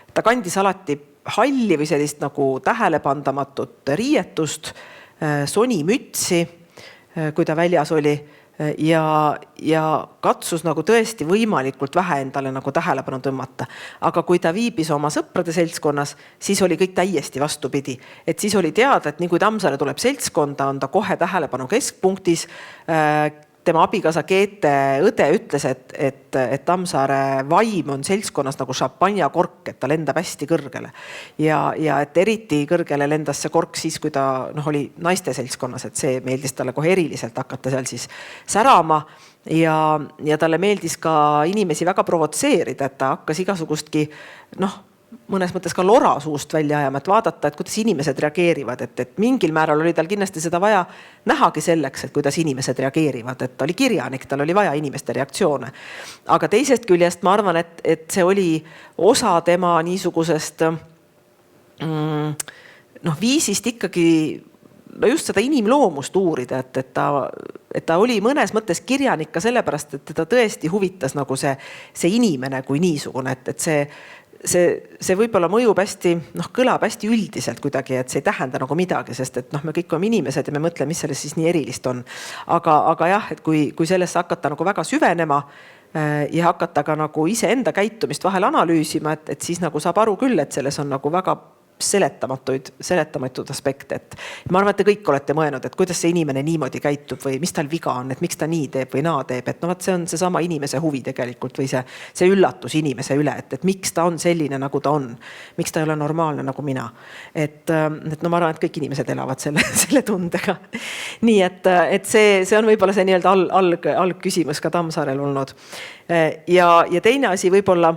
Ta kandis alati halli või sellist nagu tähelepandamatut riietust, sonimütsi, kui ta väljas oli ja katsus nagu tõesti võimalikult vähe endale nagu tähelepanu tõmmata. Aga kui ta viibis oma sõprade seltskonnas, siis oli kõik täiesti vastupidi. Et siis oli teada, et nii kui Tammsaare tuleb seltskonda, on ta kohe tähelepanu keskpunktis. Tema abikaasa Geete õde ütles, et Tammsaare vaim on seltskonnas nagu šampanjakork, et ta lendab hästi kõrgele. Ja et eriti kõrgele lendas see kork siis, kui ta oli naiste seltskonnas, et see meeldis talle kohe eriliselt hakata seal siis särama. Ja talle meeldis ka inimesi väga provotseerida, et ta hakkas igasugustki mõnes mõttes ka lora suust välja ajama, et vaadata, et kuidas inimesed reageerivad, et mingil määral oli tal kindlasti seda vaja nähagi selleks, et kuidas inimesed reageerivad, et ta oli kirjanik, tal oli vaja inimeste reaktsioone. Aga teisest küljest ma arvan, et see oli osa tema niisugusest viisist ikkagi just seda inimloomust uurida, et ta oli mõnes mõttes kirjanik ka sellepärast, et ta tõesti huvitas nagu see inimene kui niisugune, et see võib-olla mõjub hästi, kõlab hästi üldiselt kuidagi, et see ei tähenda nagu midagi, sest et me kõik oleme inimesed ja me mõtleme, mis selles siis nii erilist on. Aga jah, et kui sellesse hakata nagu väga süvenema ja hakata ka nagu ise enda käitumist vahel analüüsima, et siis nagu saab aru küll, et selles on nagu väga seletamatuid aspekte. Et ma arvan, et te kõik olete mõelnud, et kuidas see inimene niimoodi käitub või mis tal viga on, et miks ta nii teeb või naa teeb. Et see on see sama inimese huvi tegelikult või see üllatus inimese üle, et miks ta on selline, nagu ta on. Miks ta ei ole normaalne nagu mina. Et ma arvan, et kõik inimesed elavad selle tundega. Nii et see on võib-olla see nii-öelda alg küsimus ka Tammsaarel olnud. Ja teine asi võib-olla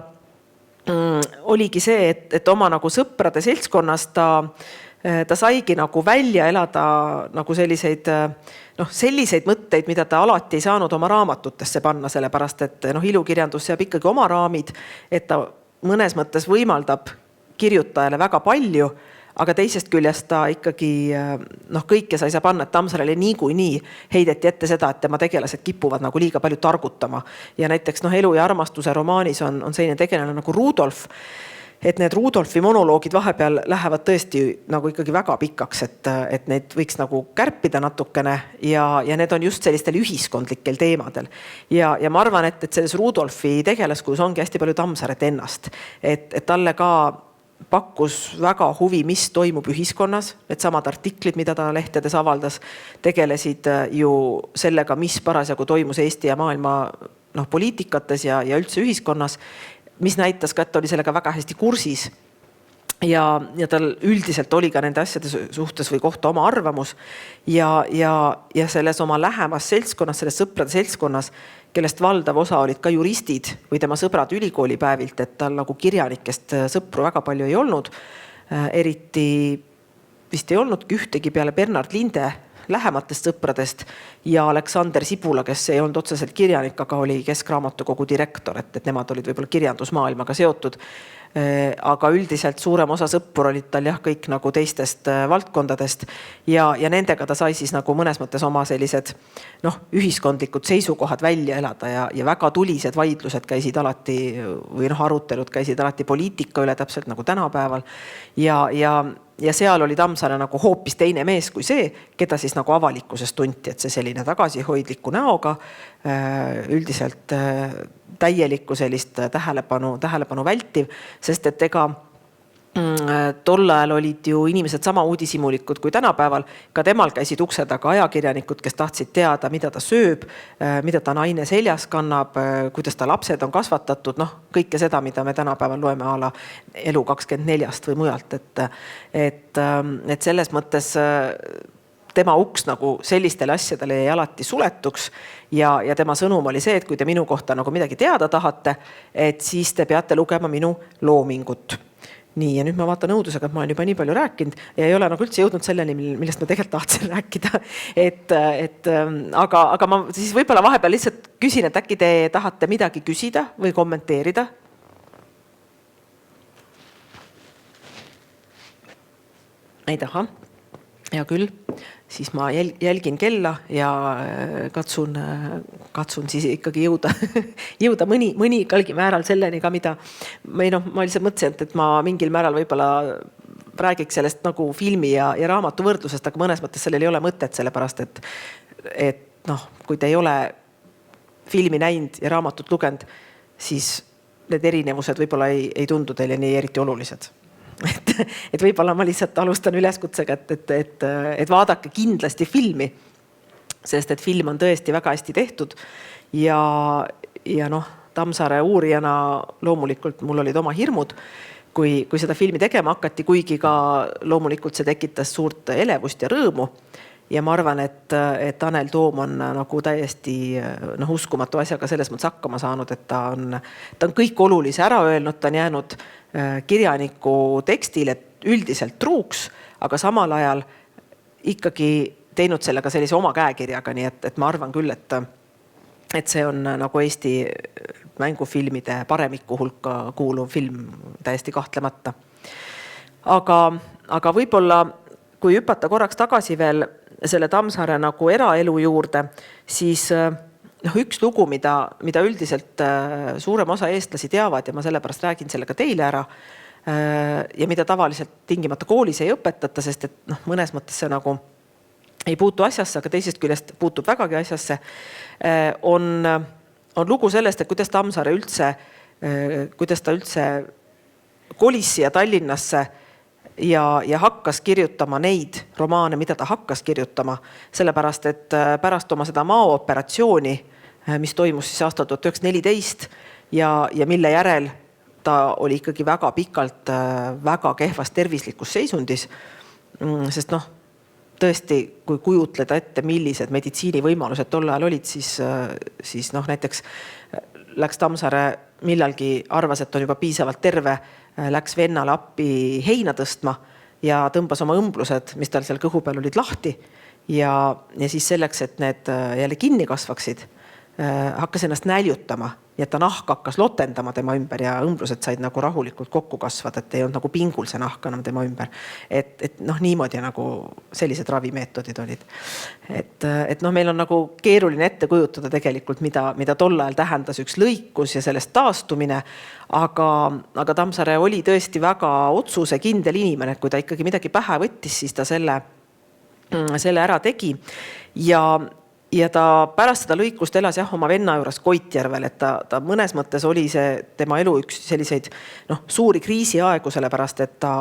oligi see, et oma nagu sõprade seltskonnas ta saigi nagu välja elada nagu selliseid mõtteid, mida ta alati ei saanud oma raamatutesse panna, sellepärast, et ilukirjandus seab ikkagi oma raamid, et ta mõnes mõttes võimaldab kirjutajale väga palju, aga teisest küljest ta ikkagi kõike sa ei saa panna, et Tammsaarele niikuinii heideti ette seda, et tema tegelased kipuvad nagu liiga palju targutama. Ja näiteks Elu ja armastuse romaanis on selline tegelane nagu Rudolf, et need Rudolfi monoloogid vahepeal lähevad tõesti nagu ikkagi väga pikaks, et neid võiks nagu kärpida natukene ja need on just sellistel ühiskondlikel teemadel. Ja ma arvan, et selles Rudolfi tegelaskuus ongi hästi palju Tammsaaret ennast, et talle ka pakkus väga huvi, mis toimub ühiskonnas. Need samad artiklid, mida ta lehtedes avaldas, tegelesid ju sellega, mis parasjagu toimus Eesti ja maailma poliitikates ja üldse ühiskonnas, mis näitas ka, et oli sellega väga hästi kursis ja tal üldiselt oli ka nende asjade suhtes või kohta oma arvamus ja selles oma lähemas seltskonnas, selles sõprade seltskonnas, kellest valdav osa olid ka juristid või tema sõbrad ülikoolipäevilt, et tal nagu kirjanikest sõpru väga palju ei olnud. Eriti vist ei olnudki ühtegi peale Bernard Linde lähematest sõpradest ja Aleksander Sibula, kes ei olnud otseselt kirjanik, aga oli Keskraamatukogu direktor, et nemad olid võib-olla kirjandusmaailmaga seotud. Aga üldiselt suurem osa sõppur olid tal kõik nagu teistest valdkondadest ja nendega ta sai siis nagu mõnes mõttes oma sellised ühiskondlikud seisukohad välja elada ja väga tulised vaidlused käisid alati või arutelud käisid alati poliitika üle täpselt nagu tänapäeval ja seal oli Tammsaare nagu hoopis teine mees kui see, keda siis nagu avalikkuses tunti, et see selline tagasihoidliku näoga, üldiselt täielikku sellist tähelepanu vältiv, sest et ega tol ajal olid ju inimesed sama uudishimulikud kui tänapäeval. Ka temal käisid ukse taga ajakirjanikud, kes tahtsid teada, mida ta sööb, mida ta naine seljas kannab, kuidas ta lapsed on kasvatatud, kõike seda, mida me tänapäeval loeme ala Elu24 või mujalt. Et selles mõttes tema uks nagu sellistele asjadele jäi alati suletuks ja tema sõnum oli see, et kui te minu kohta nagu midagi teada tahate, et siis te peate lugema minu loomingut. Nii, ja nüüd ma vaatan õudusega, et ma olen juba nii palju rääkinud ja ei ole nagu üldse jõudnud selleni, millest ma tegelikult tahtsin rääkida. Aga ma siis võib-olla vahepeal lihtsalt küsin, et äkki te tahate midagi küsida või kommenteerida? Ei taha. Hea küll, siis ma jälgin kella ja katsun siis ikkagi jõuda mõni kalgi määral selleni ka, mida ma lihtsalt mõtlesin, et ma mingil määral võib-olla räägiks sellest nagu filmi ja raamatu võrdlusest, aga mõnes mõttes sellel ei ole mõtet, sellepärast, et kui te ei ole filmi näinud ja raamatut lugenud, siis need erinevused võib-olla ei tundu teile nii eriti olulised. Et võib-olla ma lihtsalt alustan üleskutsega, et vaadake kindlasti filmi, sest et film on tõesti väga hästi tehtud ja Tammsaare uurijana loomulikult mul olid oma hirmud, kui seda filmi tegema hakati, kuigi ka loomulikult see tekitas suurt elevust ja rõõmu. Ja ma arvan, et Tanel Toom on nagu täiesti uskumatu asjaga selles mõttes hakkama saanud, et ta on kõik olulise ära öelnud, ta on jäänud kirjaniku tekstile üldiselt truuks, aga samal ajal ikkagi teinud sellega sellise oma käekirjaga, nii et ma arvan küll, et see on nagu Eesti mängufilmide paremiku hulka kuuluv film täiesti kahtlemata. Aga võib-olla, kui hüpata korraks tagasi veel selle Tammsaare nagu eraelu juurde, siis üks lugu, mida üldiselt suurem osa eestlasi teavad ja ma sellepärast räägin sellega teile ära ja mida tavaliselt tingimata koolis ei õpetata, sest et mõnes mõttes see nagu ei puutu asjasse, aga teisest küljest puutub vägagi asjasse, on lugu sellest, et kuidas Tammsaare kuidas ta üldse kolis siia Tallinnasse ja hakkas kirjutama neid romaane, mida ta hakkas kirjutama, sellepärast, et pärast oma seda maooperatsiooni, mis toimus siis aastal 1914 ja mille järel ta oli ikkagi väga pikalt väga kehvas tervislikus seisundis, sest tõesti, kui kujutleda ette, millised meditsiinivõimalused tol ajal olid, siis näiteks läks Tammsaare millalgi arvas, et on juba piisavalt terve, läks vennale appi heina tõstma ja tõmbas oma õmblused, mis tal seal kõhu peal olid lahti ja siis selleks, et need jälle kinni kasvaksid, hakkas ennast näljutama nii et ta nahk hakkas lotendama tema ümber ja õmblused said nagu rahulikult kokku kasvada, et ei olnud nagu pingul see nahk enam tema ümber. Et noh, niimoodi nagu sellised ravimeetodid olid. Et noh, meil on nagu keeruline ette kujutada tegelikult, mida tol ajal tähendas üks lõikus ja sellest taastumine, aga Tammsaare oli tõesti väga otsusekindel inimene, et kui ta ikkagi midagi pähe võttis, siis ta selle ära tegi ja ta pärast seda lõikust elas oma venna juures Koitjärvel, et ta mõnes mõttes oli see tema elu üks selliseid suuri kriisiaegu, sellepärast et ta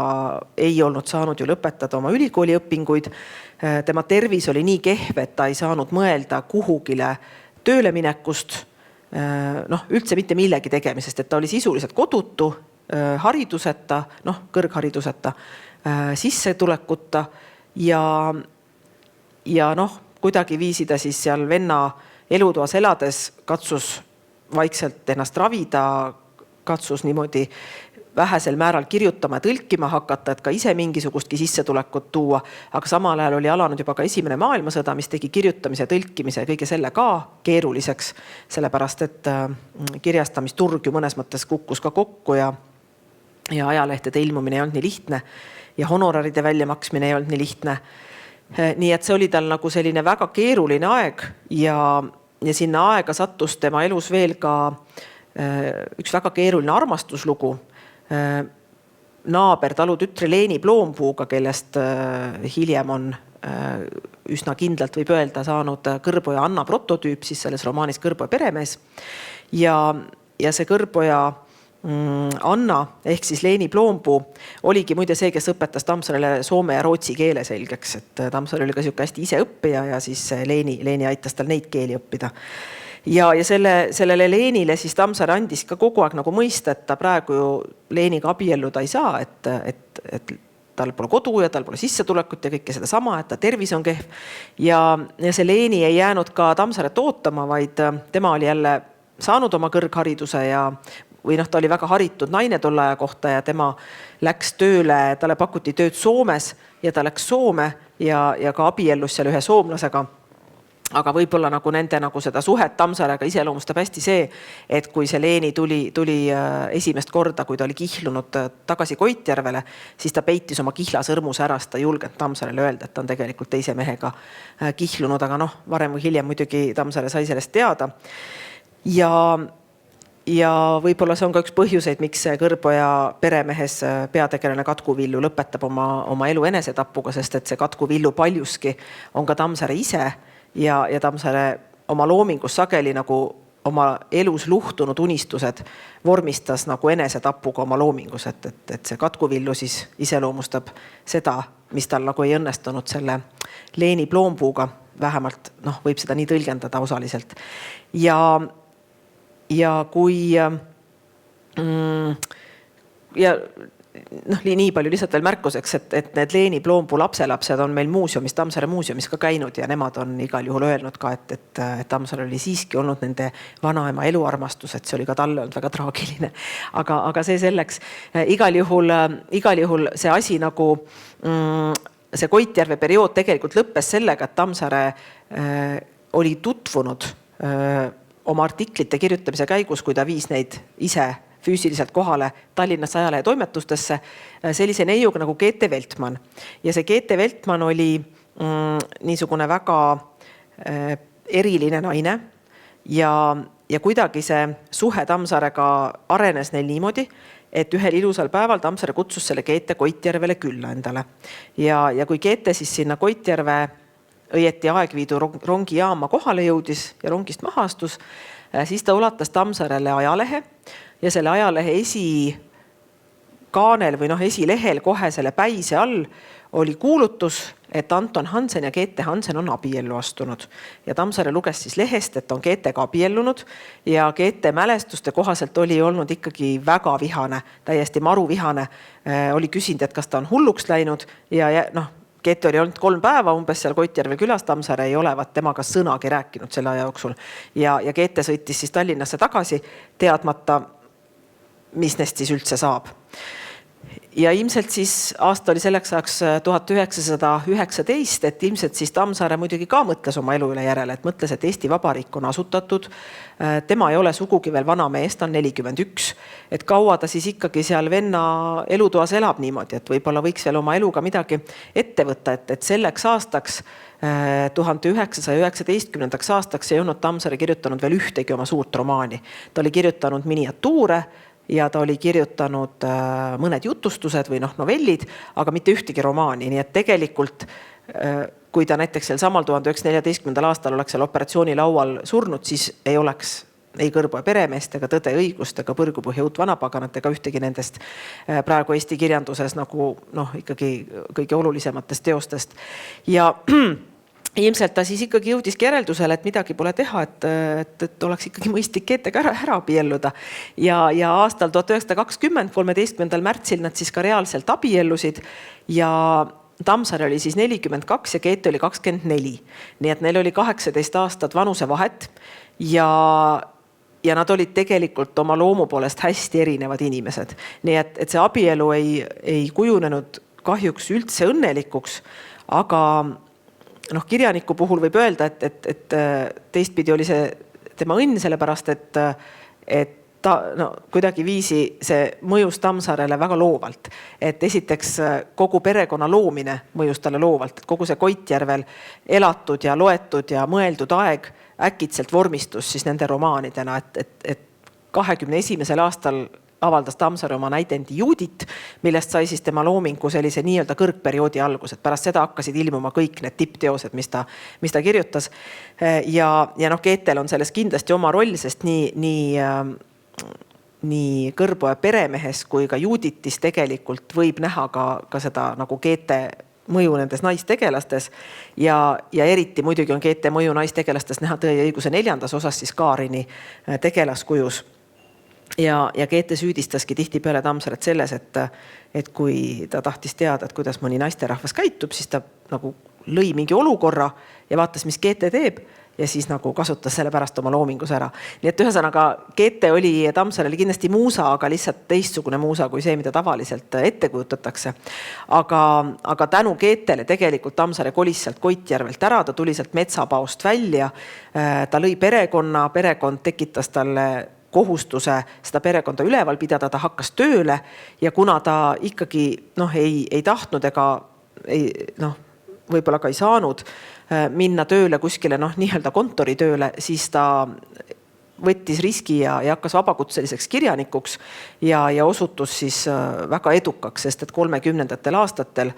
ei olnud saanud ju lõpetada oma ülikooli õpinguid. Tema tervis oli nii kehv, et ta ei saanud mõelda kuhugile tööle minekust, üldse mitte millegi tegemisest, et ta oli sisuliselt kodutu, hariduseta, kõrghariduseta, sissetulekuta ja kuidagi viisi ta siis seal venna elutoas elades katsus vaikselt ennast ravida, katsus niimoodi vähesel määral kirjutama ja tõlkima hakata, et ka ise mingisugustki sissetulekut tuua, aga samal ajal oli alanud juba ka Esimene maailmasõda, mis tegi kirjutamise, tõlkimise ja kõige selle ka keeruliseks, sellepärast et kirjastamisturg ju mõnes mõttes kukkus ka kokku ja ajalehtede ilmumine ei olnud nii lihtne ja honoraride väljamaksmine ei olnud nii lihtne. Nii et see oli tal nagu selline väga keeruline aeg ja sinna aega sattus tema elus veel ka üks väga keeruline armastuslugu naaber talutütre Leeni Ploompuuga, kellest hiljem on üsna kindlalt võib öelda saanud Kõrboja Anna prototüüp siis selles romaanis Kõrboja peremees ja see Kõrboja Anna ehk siis Leeni Ploompuu oligi muide see, kes õpetas Tammsaarele soome ja rootsi keele selgeks, et Tammsaare oli ka siuke hästi iseõppija ja siis Leeni aitas tal neid keeli õppida. Ja sellele Leenile siis Tammsaare andis ka kogu aeg nagu mõista, et ta praegu ju Leeniga abielluda ei saa, et tal pole kodu ja tal pole sissetulekut ja kõike seda sama, et ta tervis on kehv. Ja see Leeni ei jäänud ka Tammsaaret ootama, vaid tema oli jälle saanud oma kõrghariduse või ta oli väga haritud naine tolle aja kohta ja tema läks tööle, talle pakuti tööd Soomes ja ta läks Soome ja ka abiellus seal ühe soomlasega. Aga võib-olla nagu nende seda suhet Tammsaarega iseloomustab hästi see, et kui see Leeni tuli esimest korda, kui ta oli kihlunud tagasi Koitjärvele, siis ta peitis oma kihlasõrmus ära, ta ei julgenud Tammsaarele öelda, et ta on tegelikult teise mehega kihlunud, aga varem või hiljem muidugi Tammsaare sai sellest teada. Ja võib-olla see on ka üks põhjuseid, miks see Kõrboja peremehes peategelane Katku Villu lõpetab oma elu enesetapuga, sest et see Katku Villu paljuski on ka Tammsaare ise ja Tammsaare oma loomingus sageli nagu oma elus luhtunud unistused vormistas nagu enesetapuga oma loomingus, et see Katku Villu siis iseloomustab seda, mis tal nagu ei õnnestunud selle Leeni Ploompuuga, vähemalt võib seda nii tõlgendada osaliselt. Ja kui nii palju lihtsalt veel märkuseks, et need Leeni Ploompuu lapselapsed on meil muuseumis, Tammsaare muuseumis ka käinud ja nemad on igal juhul öelnud ka, et Tammsaare oli siiski olnud nende vanaema eluarmastus, et see oli ka talle olnud väga traagiline. Aga see selleks, igal juhul see asi nagu see Koitjärve periood tegelikult lõppes sellega, et Tammsaare oli tutvunud oma artiklite kirjutamise käigus, kui ta viis neid ise füüsiliselt kohale Tallinnas ajalehe toimetustesse, sellise neiuga nagu Geete Veltman. Ja see Geete Veltman oli niisugune väga eriline naine ja kuidagi see suhe Tammsaarega arenes neil niimoodi, et ühel ilusal päeval Tammsaare kutsus selle Geete Koitjärvele külla endale. Ja kui Geete siis sinna Koitjärve õieti Aegviidu rongijaama kohale jõudis ja rongist maha astus, siis ta ulatas Tammsaarele ajalehe ja selle ajalehe esikaanel või esilehel kohe selle päise all oli kuulutus, et Anton Hansen ja Geete Hansen on abiellu astunud. Ja Tammsaare luges siis lehest, et on Geetega abiellunud ja Geete mälestuste kohaselt oli olnud ikkagi väga vihane, täiesti maruvihane. Oli küsinud, et kas ta on hulluks läinud ja Geete oli olnud 3 päeva umbes seal Koitjärve külas, Tammsaare ei olevat temaga sõnagi rääkinud selle aja jooksul. Ja Geete sõitis siis Tallinnasse tagasi, teadmata, mis neist siis üldse saab. ja ilmselt siis aasta oli selleks ajaks 1919, et ilmselt siis Tammsaare muidugi ka mõtles oma elu üle järele, et mõtles, et Eesti Vabariik on asutatud. Tema ei ole sugugi veel vana mees, ta on 41. Et kaua ta siis ikkagi seal venna elutoas elab niimoodi, et võib-olla võiks veel oma eluga midagi ette võtta, et selleks aastaks 1919. aastaks ei olnud Tammsaare kirjutanud veel ühtegi oma suurt romaani. Ta oli kirjutanud miniatuure ja ta oli kirjutanud mõned jutustused või novellid, aga mitte ühtegi romaani. Nii et tegelikult, kui ta näiteks seal samal 1914. aastal oleks seal operatsioonilaual surnud, siis ei oleks ei Kõrboja peremeest ega Tõde õigust ega Põrgupõhja uut vanapaganat ega ühtegi nendest praegu Eesti kirjanduses nagu ikkagi kõige olulisematest teostest. Ja ilmselt ta siis ikkagi jõudiski järeldusele, et midagi pole teha, et oleks ikkagi mõistlik Keetega ära abielluda. Ja aastal 1920, 13. märtsil nad siis ka reaalselt abiellusid ja Tammsaare oli siis 42 ja Keete oli 24. Nii et neil oli 18 aastat vanusevahet ja nad olid tegelikult oma loomu poolest hästi erinevad inimesed. Nii et see abielu ei kujunenud kahjuks üldse õnnelikuks, aga kirjaniku puhul võib öelda, et teistpidi oli see tema õnn, sellepärast, et ta kuidagi viisi see mõjus Tammsaarele väga loovalt. Et esiteks kogu perekonna loomine mõjus talle loovalt, et kogu see Koitjärvel elatud ja loetud ja mõeldud aeg äkitselt vormistus siis nende romaanidena, et 21. aastal avaldas Tammsaare oma näidendi Judit, millest sai siis tema loomingu sellise nii-öelda kõrgperioodi algus, et pärast seda hakkasid ilmuma kõik need tippteosed, mis ta kirjutas. Ja Keetel on selles kindlasti oma roll, sest nii Kõrboja peremehes kui ka Juditis tegelikult võib näha ka seda nagu Keete mõju nendes naistegelastes ja eriti muidugi on Keete mõju naistegelastes näha Tõe ja õiguse 4. osas siis Kaarini tegelaskujus. Ja Keete süüdistaski tihtipeale Tammsaaret selles, et kui ta tahtis teada, et kuidas mõni naisterahvas käitub, siis ta nagu lõi mingi olukorra ja vaatas, mis Keete teeb ja siis nagu kasutas selle pärast oma loomingus ära. Nii et ühesõnaga Keete oli Tammsaarele kindlasti muusa, aga lihtsalt teistsugune muusa kui see, mida tavaliselt ette kujutatakse. Aga tänu Keetele tegelikult Tammsaare kolis sealt Koitjärvelt ära, ta tuli sealt metsapaost välja, ta lõi perekond tekitas talle kohustuse seda perekonda üleval pidada, ta hakkas tööle ja kuna ta ikkagi ei tahtnud ega võib-olla ka ei saanud minna tööle kuskile nii-öelda kontoritööle, siis ta võttis riski ja hakkas vabakutseliseks kirjanikuks ja osutus siis väga edukaks, sest et 30. aastatel,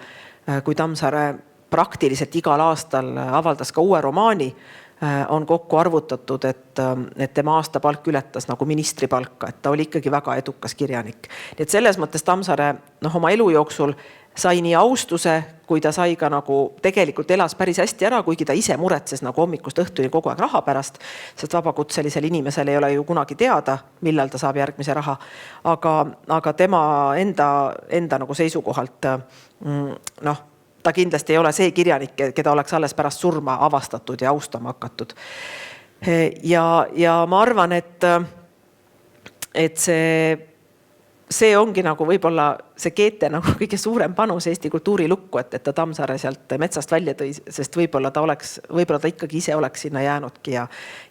kui Tammsaare praktiliselt igal aastal avaldas ka uue romaani, on kokku arvutatud, et tema aastapalk ületas nagu ministripalka, et ta oli ikkagi väga edukas kirjanik. Nii et selles mõttes Tammsaare oma elu jooksul sai nii austuse, kui ta sai ka nagu tegelikult elas päris hästi ära, kuigi ta ise muretses nagu hommikust õhtuni kogu aeg raha pärast, sest vabakutselisel inimesel ei ole ju kunagi teada, millal ta saab järgmise raha. Aga tema enda nagu seisukohalt ta kindlasti ei ole see kirjanik, keda oleks alles pärast surma avastatud ja austama hakatud. Ja ma arvan, et see ongi nagu võib-olla see Keete nagu kõige suurem panus Eesti kultuurilukku, et ta Tammsaare sealt metsast välja tõi, sest võib-olla ta ikkagi ise oleks sinna jäänudki ja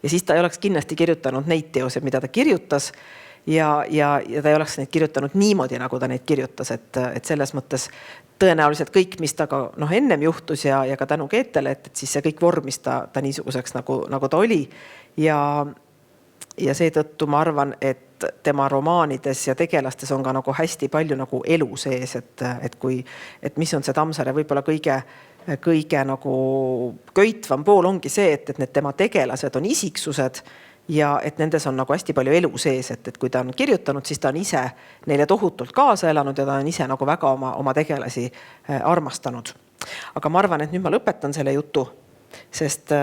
siis ta ei oleks kindlasti kirjutanud neid teose, mida ta kirjutas ja ta ei oleks neid kirjutanud niimoodi, nagu ta neid kirjutas, et selles mõttes tõenäoliselt kõik, mis ta ka ennem juhtus ja ka tänu Keetele, et siis see kõik vormis ta niisuguseks, nagu ta oli ja seetõttu ma arvan, et tema romaanides ja tegelastes on ka nagu hästi palju nagu elu sees, et mis on see Tammsaare võib-olla kõige nagu köitvam pool ongi see, et need tema tegelased on isiksused ja et nendes on nagu hästi palju elu sees, et kui ta on kirjutanud, siis ta on ise neile tohutult kaasa elanud ja ta on ise nagu väga oma tegelasi armastanud. Aga ma arvan, et nüüd ma lõpetan selle jutu, sest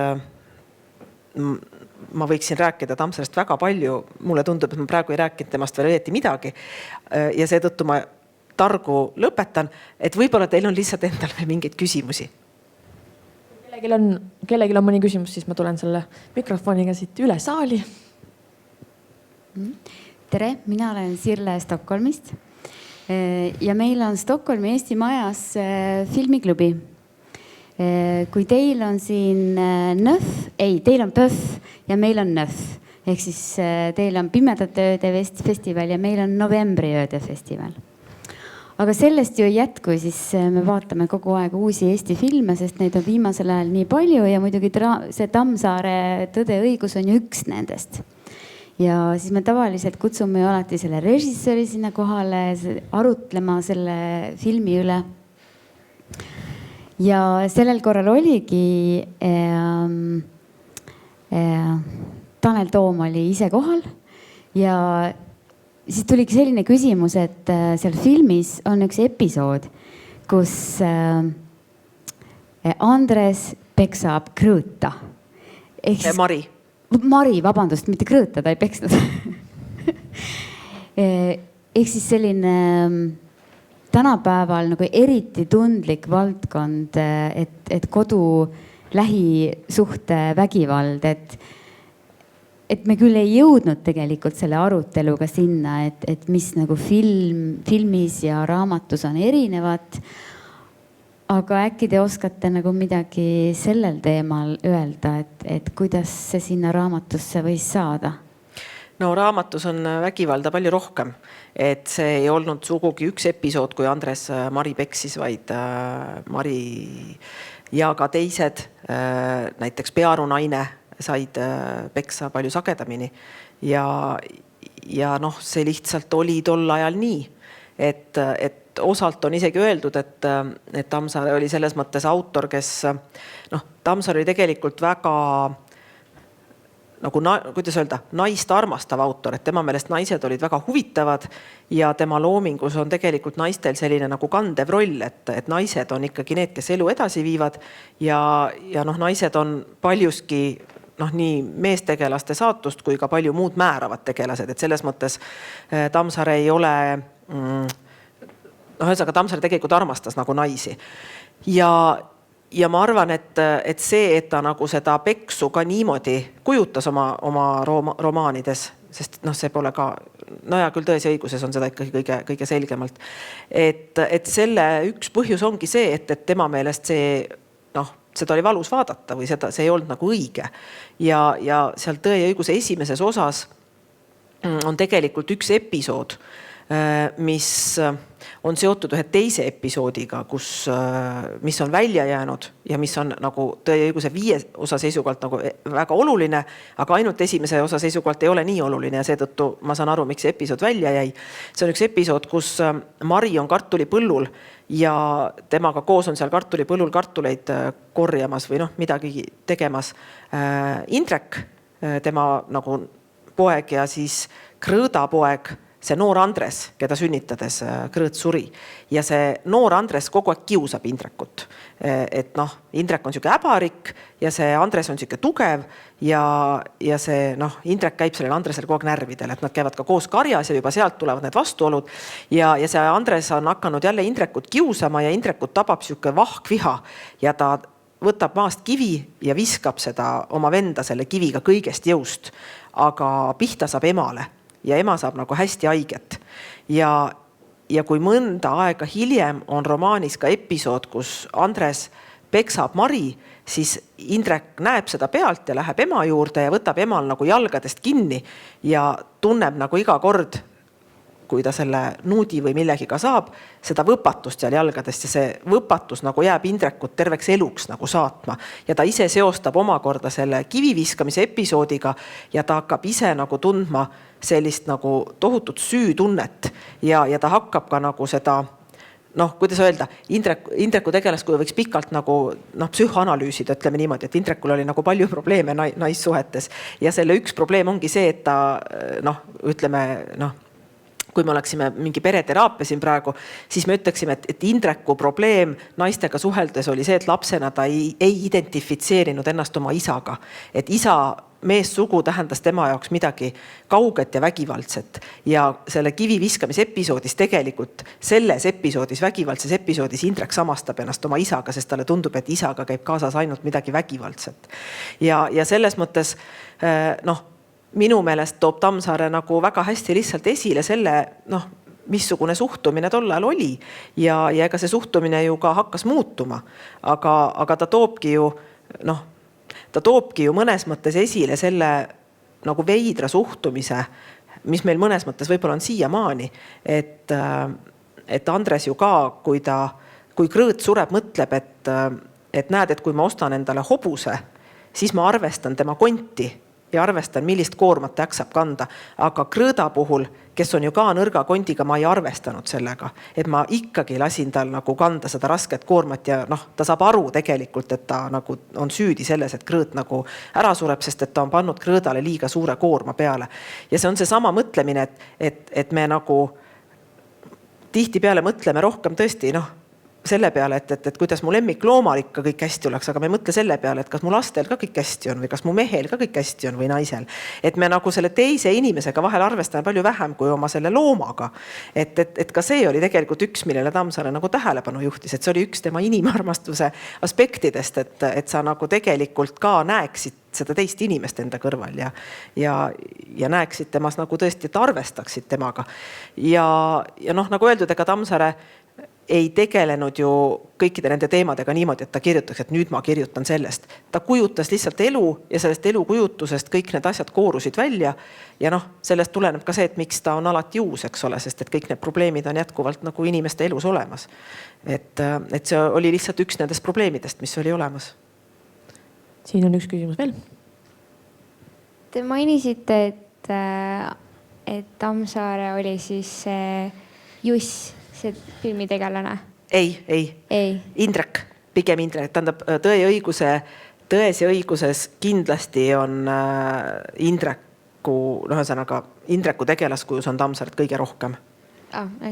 ma võiksin rääkida Tammsaarest väga palju. Mulle tundub, et ma praegu ei rääkinud temast veel õieti midagi ja seetõttu ma targu lõpetan, et võib-olla teil on lihtsalt endal veel mingeid küsimusi. Kellelgi on mõni küsimus, siis ma tulen selle mikrofoniga siit üle saali. Tere, mina olen Sirle Stockholmist. Ja meil on Stockholmi Eesti Majas filmiklubi. Kui teil on siin teil on PÖF ja meil on NÖF. Ehk siis teil on Pimedate ööde festival ja meil on Novembri ööde festival. Aga sellest ju ei jätku, siis me vaatame kogu aeg uusi Eesti filme, sest neid on viimasel ajal nii palju ja muidugi see Tammsaare Tõde ja õigus on ju üks nendest. Ja siis me tavaliselt kutsume ju alati selle režissööri sinna kohale arutlema selle filmi üle. Ja sellel korral oligi Tanel Toom oli ise kohal ja siis tuligi selline küsimus, et seal filmis on üks episood, kus Andres peksab Krõõta. Mari, vabandust, mitte Krõõta, ta ei peksnud. Ehk siis selline tänapäeval nagu eriti tundlik valdkond, et kodu lähisuhte vägivald, et me küll ei jõudnud tegelikult selle aruteluga sinna, et mis nagu filmis ja raamatus on erinevad. Aga äkki te oskate nagu midagi sellel teemal öelda, et kuidas see sinna raamatusse võis saada? No raamatus on vägivalda palju rohkem. Et see ei olnud sugugi üks episood, kui Andres Mari peksis, vaid Mari ja ka teised, näiteks Pearu naine, said peksa palju sagedamini ja see lihtsalt oli tol ajal nii, et osalt on isegi öeldud, et Tammsaare oli selles mõttes autor, kes Tammsaare oli tegelikult väga nagu, kuidas öelda, naist armastav autor, et tema meelest naised olid väga huvitavad ja tema loomingus on tegelikult naistel selline nagu kandev roll, et naised on ikkagi need, kes elu edasi viivad ja naised on paljuski nii meestegelaste saatust kui ka palju muud määravad tegelased, et selles mõttes Tammsaare ei ole, Tammsaare tegelikult armastas nagu naisi. Ja ma arvan, et see, et ta nagu seda peksu ka niimoodi kujutas oma romaanides, sest see pole ka, ja küll Tões ja õiguses on seda ikkagi kõige selgemalt, et selle üks põhjus ongi see, et tema meelest seda oli valus vaadata või see ei olnud nagu õige. Ja seal Tõe ja õiguse esimeses osas on tegelikult üks episood, mis on seotud ühe teise episoodiga, mis on välja jäänud ja mis on nagu Tõe ja õiguse 5 osa seisukohalt nagu väga oluline, aga ainult esimese osa seisukohalt ei ole nii oluline ja seetõttu ma saan aru, miks see episood välja jäi. See on üks episood, kus Mari on kartulipõllul ja temaga koos on seal kartulipõllul kartuleid korjamas või midagi tegemas Indrek, tema nagu poeg ja siis Krõõda poeg, see noor Andres, keda sünnitades Krõõt suri. Ja see noor Andres kogu aeg kiusab Indrekut. Et Indrek on siuke äbarik ja see Andres on siuke tugev ja see Indrek käib sellel Andresel kogu aeg närvidel, et nad käivad ka koos karjas ja juba sealt tulevad need vastuolud. Ja see Andres on hakanud jälle Indrekut kiusama ja Indrekut tabab siuke vahkviha ja ta võtab maast kivi ja viskab seda oma venda selle kiviga kõigest jõust, aga pihta saab emale. Ja ema saab nagu hästi haiget. Ja kui mõnda aega hiljem on romaanis ka episood, kus Andres peksab Mari, siis Indrek näeb seda pealt ja läheb ema juurde ja võtab emal nagu jalgadest kinni ja tunneb nagu iga kord, kui ta selle nuudi või millegiga saab, seda võpatust seal jalgadest ja see võpatus nagu jääb Indrekut terveks eluks nagu saatma. Ja ta ise seostab omakorda selle kiviviskamise episoodiga ja ta hakkab ise nagu tundma sellist nagu tohutut süütunnet ja ta hakkab ka nagu seda, kuidas öelda, Indreku tegelaskuju võiks pikalt nagu psühhoanalüüsida, ütleme niimoodi, et Indrekul oli nagu palju probleeme naissuhetes ja selle üks probleem ongi see, et ta kui me oleksime mingi pereteraapia siin praegu, siis me ütleksime, et Indreku probleem naistega suheldes oli see, et lapsena ta ei identifitseerinud ennast oma isaga. Et isa meessugu tähendas tema jaoks midagi kauget ja vägivaldset. Ja selle kivi viskamise episoodis tegelikult, selles episoodis, vägivaldses episoodis Indrek samastab ennast oma isaga, sest talle tundub, et isaga käib kaasas ainult midagi vägivaldset. Ja selles mõttes, minu meelest toob Tammsaare nagu väga hästi lihtsalt esile selle, missugune suhtumine tol ajal oli ja ega see suhtumine ju ka hakkas muutuma, aga ta toobki ju mõnes mõttes esile selle nagu veidra suhtumise, mis meil mõnes mõttes võib-olla on siiamaani, et Andres ju ka, kui Krõõt sureb, mõtleb, et näed, et kui ma ostan endale hobuse, siis ma arvestan tema konti ja arvestan, millist koormat ta jaksab kanda. Aga Krõõda puhul, kes on ju ka nõrga kondiga, ma ei arvestanud sellega, et ma ikkagi lasin tal nagu kanda seda rasket koormat ja ta saab aru tegelikult, et ta nagu on süüdi selles, et Krõõt nagu ära sureb, sest et ta on pannud Krõõdale liiga suure koorma peale. Ja see on see sama mõtlemine, et me nagu tihtipeale mõtleme rohkem tõesti, selle peale, et kuidas mu lemmikloomal ikka kõik hästi oleks, aga me ei mõtle selle peale, et kas mu lastel ka kõik hästi on või kas mu mehel ka kõik hästi on või naisel. Et me nagu selle teise inimesega vahel arvestame palju vähem kui oma selle loomaga. Et ka see oli tegelikult üks, millele Tammsaare nagu tähelepanu juhtis, et see oli üks tema inimarmastuse aspektidest, et sa nagu tegelikult ka näeksid seda teist inimest enda kõrval ja näeksid temas nagu tõesti, et arvestaksid temaga. Ja nagu öeldud, ega Tammsaare ei tegelenud ju kõikide nende teemadega niimoodi, et ta kirjutaks, et nüüd ma kirjutan sellest. Ta kujutas lihtsalt elu ja sellest elukujutusest kõik need asjad koorusid välja ja sellest tuleneb ka see, et miks ta on alati uus, eks ole, sest et kõik need probleemid on jätkuvalt nagu inimeste elus olemas. Et see oli lihtsalt üks nendest probleemidest, mis oli olemas. Siin on üks küsimus veel. Te mainisite, et Tammsaare oli siis Juss, see filmitegelane. Ei. Indrek, pigem Indrek. Tähendab, Tões ja õiguses kindlasti on Indreku tegelaskujus on Tammsaaret kõige rohkem.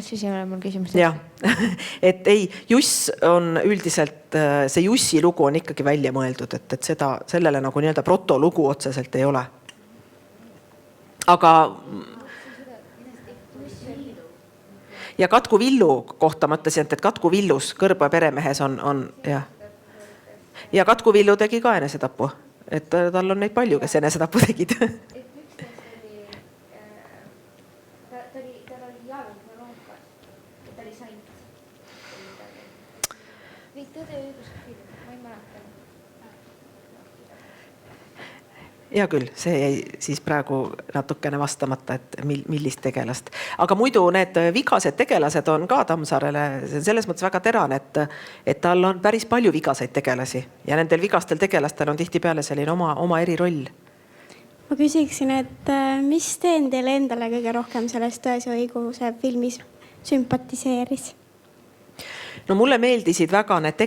Siis ei ole mul küsimust. Ja, et ei, Juss on üldiselt, see Jussi lugu on ikkagi välja mõeldud, et sellele nagu nii-öelda protolugu otseselt ei ole. Aga ja Katku Villu kohta mõtlesin, et Katku Villus Kõrboja peremehes on ja Katku Villu tegi ka enesetapu, et tal on neid palju, kes enesetapu tegid. Hea küll, see jäi siis praegu natukene vastamata, et millist tegelast. Aga muidu need vigased tegelased on ka Tammsaarele selles mõttes väga terane, et tal on päris palju vigaseid tegelasi ja nendel vigastel tegelastel on tihtipeale selline oma eriroll. Ma küsiksin, et mis teen teile endale kõige rohkem selles Tões ja õiguse filmis sümpatiseeris? No mulle meeldisid väga need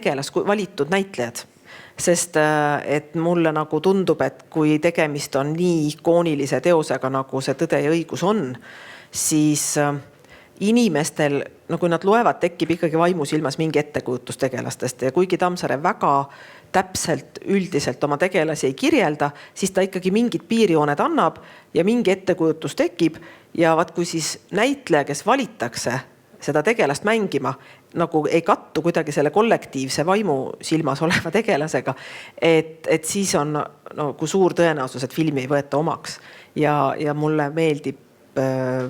valitud näitlejad. Sest et mulle nagu tundub, et kui tegemist on nii ikoonilise teosega, nagu see Tõde ja õigus on, siis inimestel, kui nad loevad, tekib ikkagi vaimusilmas mingi ettekujutus tegelastest ja kuigi Tammsaare väga täpselt üldiselt oma tegelasi ei kirjelda, siis ta ikkagi mingid piirjooned annab ja mingi ettekujutus tekib ja kui siis näitleja, kes valitakse seda tegelast mängima, nagu ei kattu kuidagi selle kollektiivse vaimu silmas oleva tegelasega, et siis on kui suur tõenäosus, et filmi ei võeta omaks. Ja mulle meeldib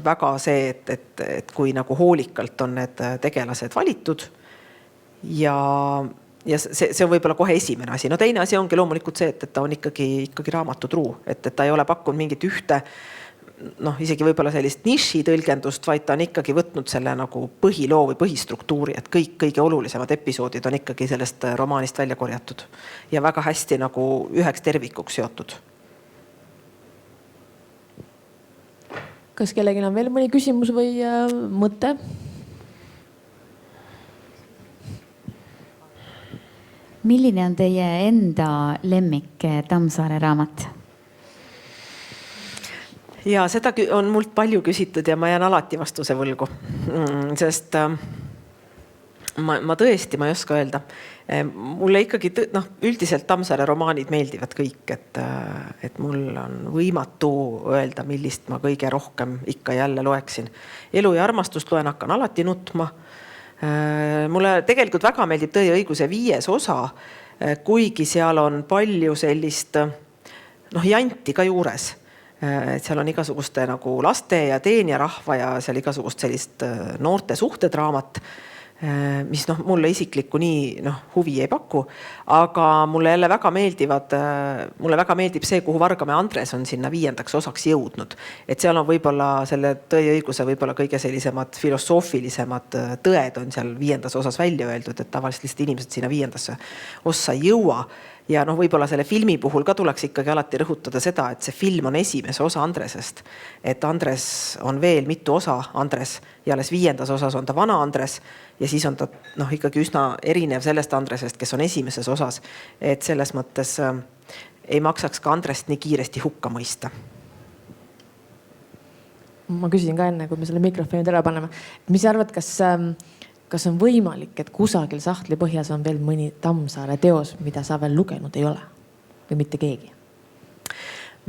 väga see, et kui nagu hoolikalt on need tegelased valitud ja see on võib-olla kohe esimene asi. Teine asi ongi loomulikult see, et ta on ikkagi raamatutruu, et ta ei ole pakkunud mingit ühte isegi võib-olla sellist niši tõlgendust, vaid ta on ikkagi võtnud selle nagu põhiloo või põhistruktuuri, et kõige olulisemad episoodid on ikkagi sellest romaanist välja korjatud ja väga hästi nagu üheks tervikuks seotud. Kas kellelgi on veel mõni küsimus või mõte? Milline on teie enda lemmik Tammsaare raamat? Ja seda on mult palju küsitud ja ma jään alati vastuse võlgu, sest ma tõesti, ma ei oska öelda. Mulle ikkagi üldiselt Tammsaare romaanid meeldivad kõik, et mul on võimatu öelda, millist ma kõige rohkem ikka jälle loeksin. Elu ja armastust loen, hakkan alati nutma. Mulle tegelikult väga meeldib Tõe ja õiguse 5. osa, kuigi seal on palju sellist janti ka juures. et seal on igasuguste nagu laste ja teenjarahva ja seal igasugust sellist noorte suhtedraamat, mis mulle isiklikku nii huvi ei paku, aga mulle jälle mulle väga meeldib see, kuhu Vargamäe Andres on sinna 5. osaks jõudnud. Et seal on võib-olla selle tõeõiguse võib-olla kõige sellisemad filosoofilisemad tõed on seal 5. osas välja öeldud, et tavaliselt lihtsalt inimesed sinna 5. ossa ei jõua. Ja võib-olla selle filmi puhul ka tuleks ikkagi alati rõhutada seda, et see film on esimese osa Andresest. Et Andres on veel mitu osa Andres ja alles 5. osas on ta vana Andres ja siis on ta ikkagi üsna erinev sellest Andresest, kes on esimeses osas. Et selles mõttes ei maksaks ka Andrest nii kiiresti hukka mõista. Ma küsisin ka enne, kui me selle mikrofoni ära paneme. Mis sa arvad, kas on võimalik, et kusagil sahtli põhjas on veel mõni Tammsaare teos, mida sa veel lugenud ei ole? Või mitte keegi?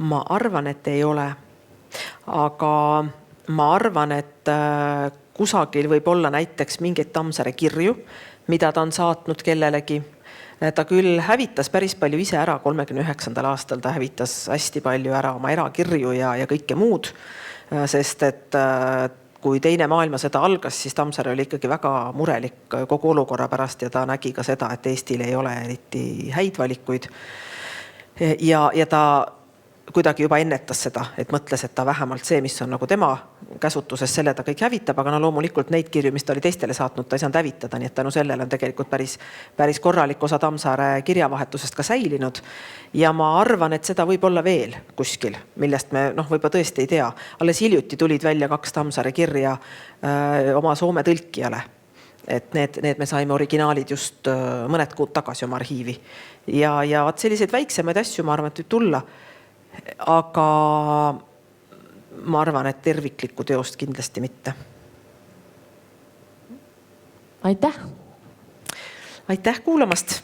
Ma arvan, et ei ole. Aga ma arvan, et kusagil võib olla näiteks mingeid Tammsaare kirju, mida ta on saatnud kellelegi. Ta küll hävitas päris palju ise ära 39. aastal. Ta hävitas hästi palju ära oma erakirju ja kõike muud. Sest et kui teine maailmasõda algas, siis Tammsaare oli ikkagi väga murelik kogu olukorra pärast ja ta nägi ka seda, et Eestil ei ole eriti häid valikuid. Ja ta kuidagi juba ennetas seda, et mõtles, et ta vähemalt see, mis on nagu tema käsutuses, selle ta kõik hävitab, aga loomulikult neid kirju, mis ta oli teistele saatnud, ta ei saanud hävitada, nii et tänu sellele on tegelikult päris korralik osa Tammsaare kirjavahetusest ka säilinud. Ja ma arvan, et seda võib olla veel kuskil, millest me võib-olla tõesti ei tea. Alles hiljuti tulid välja 2 Tammsaare kirja oma Soome tõlkijale. Et need me saime originaalid just mõned kuud tagasi oma arhiivi. Ja selliseid väiksemaid asju, ma arvan, et võib tulla. Aga ma arvan, et terviklikku teost kindlasti mitte. Aitäh! Aitäh kuulamast!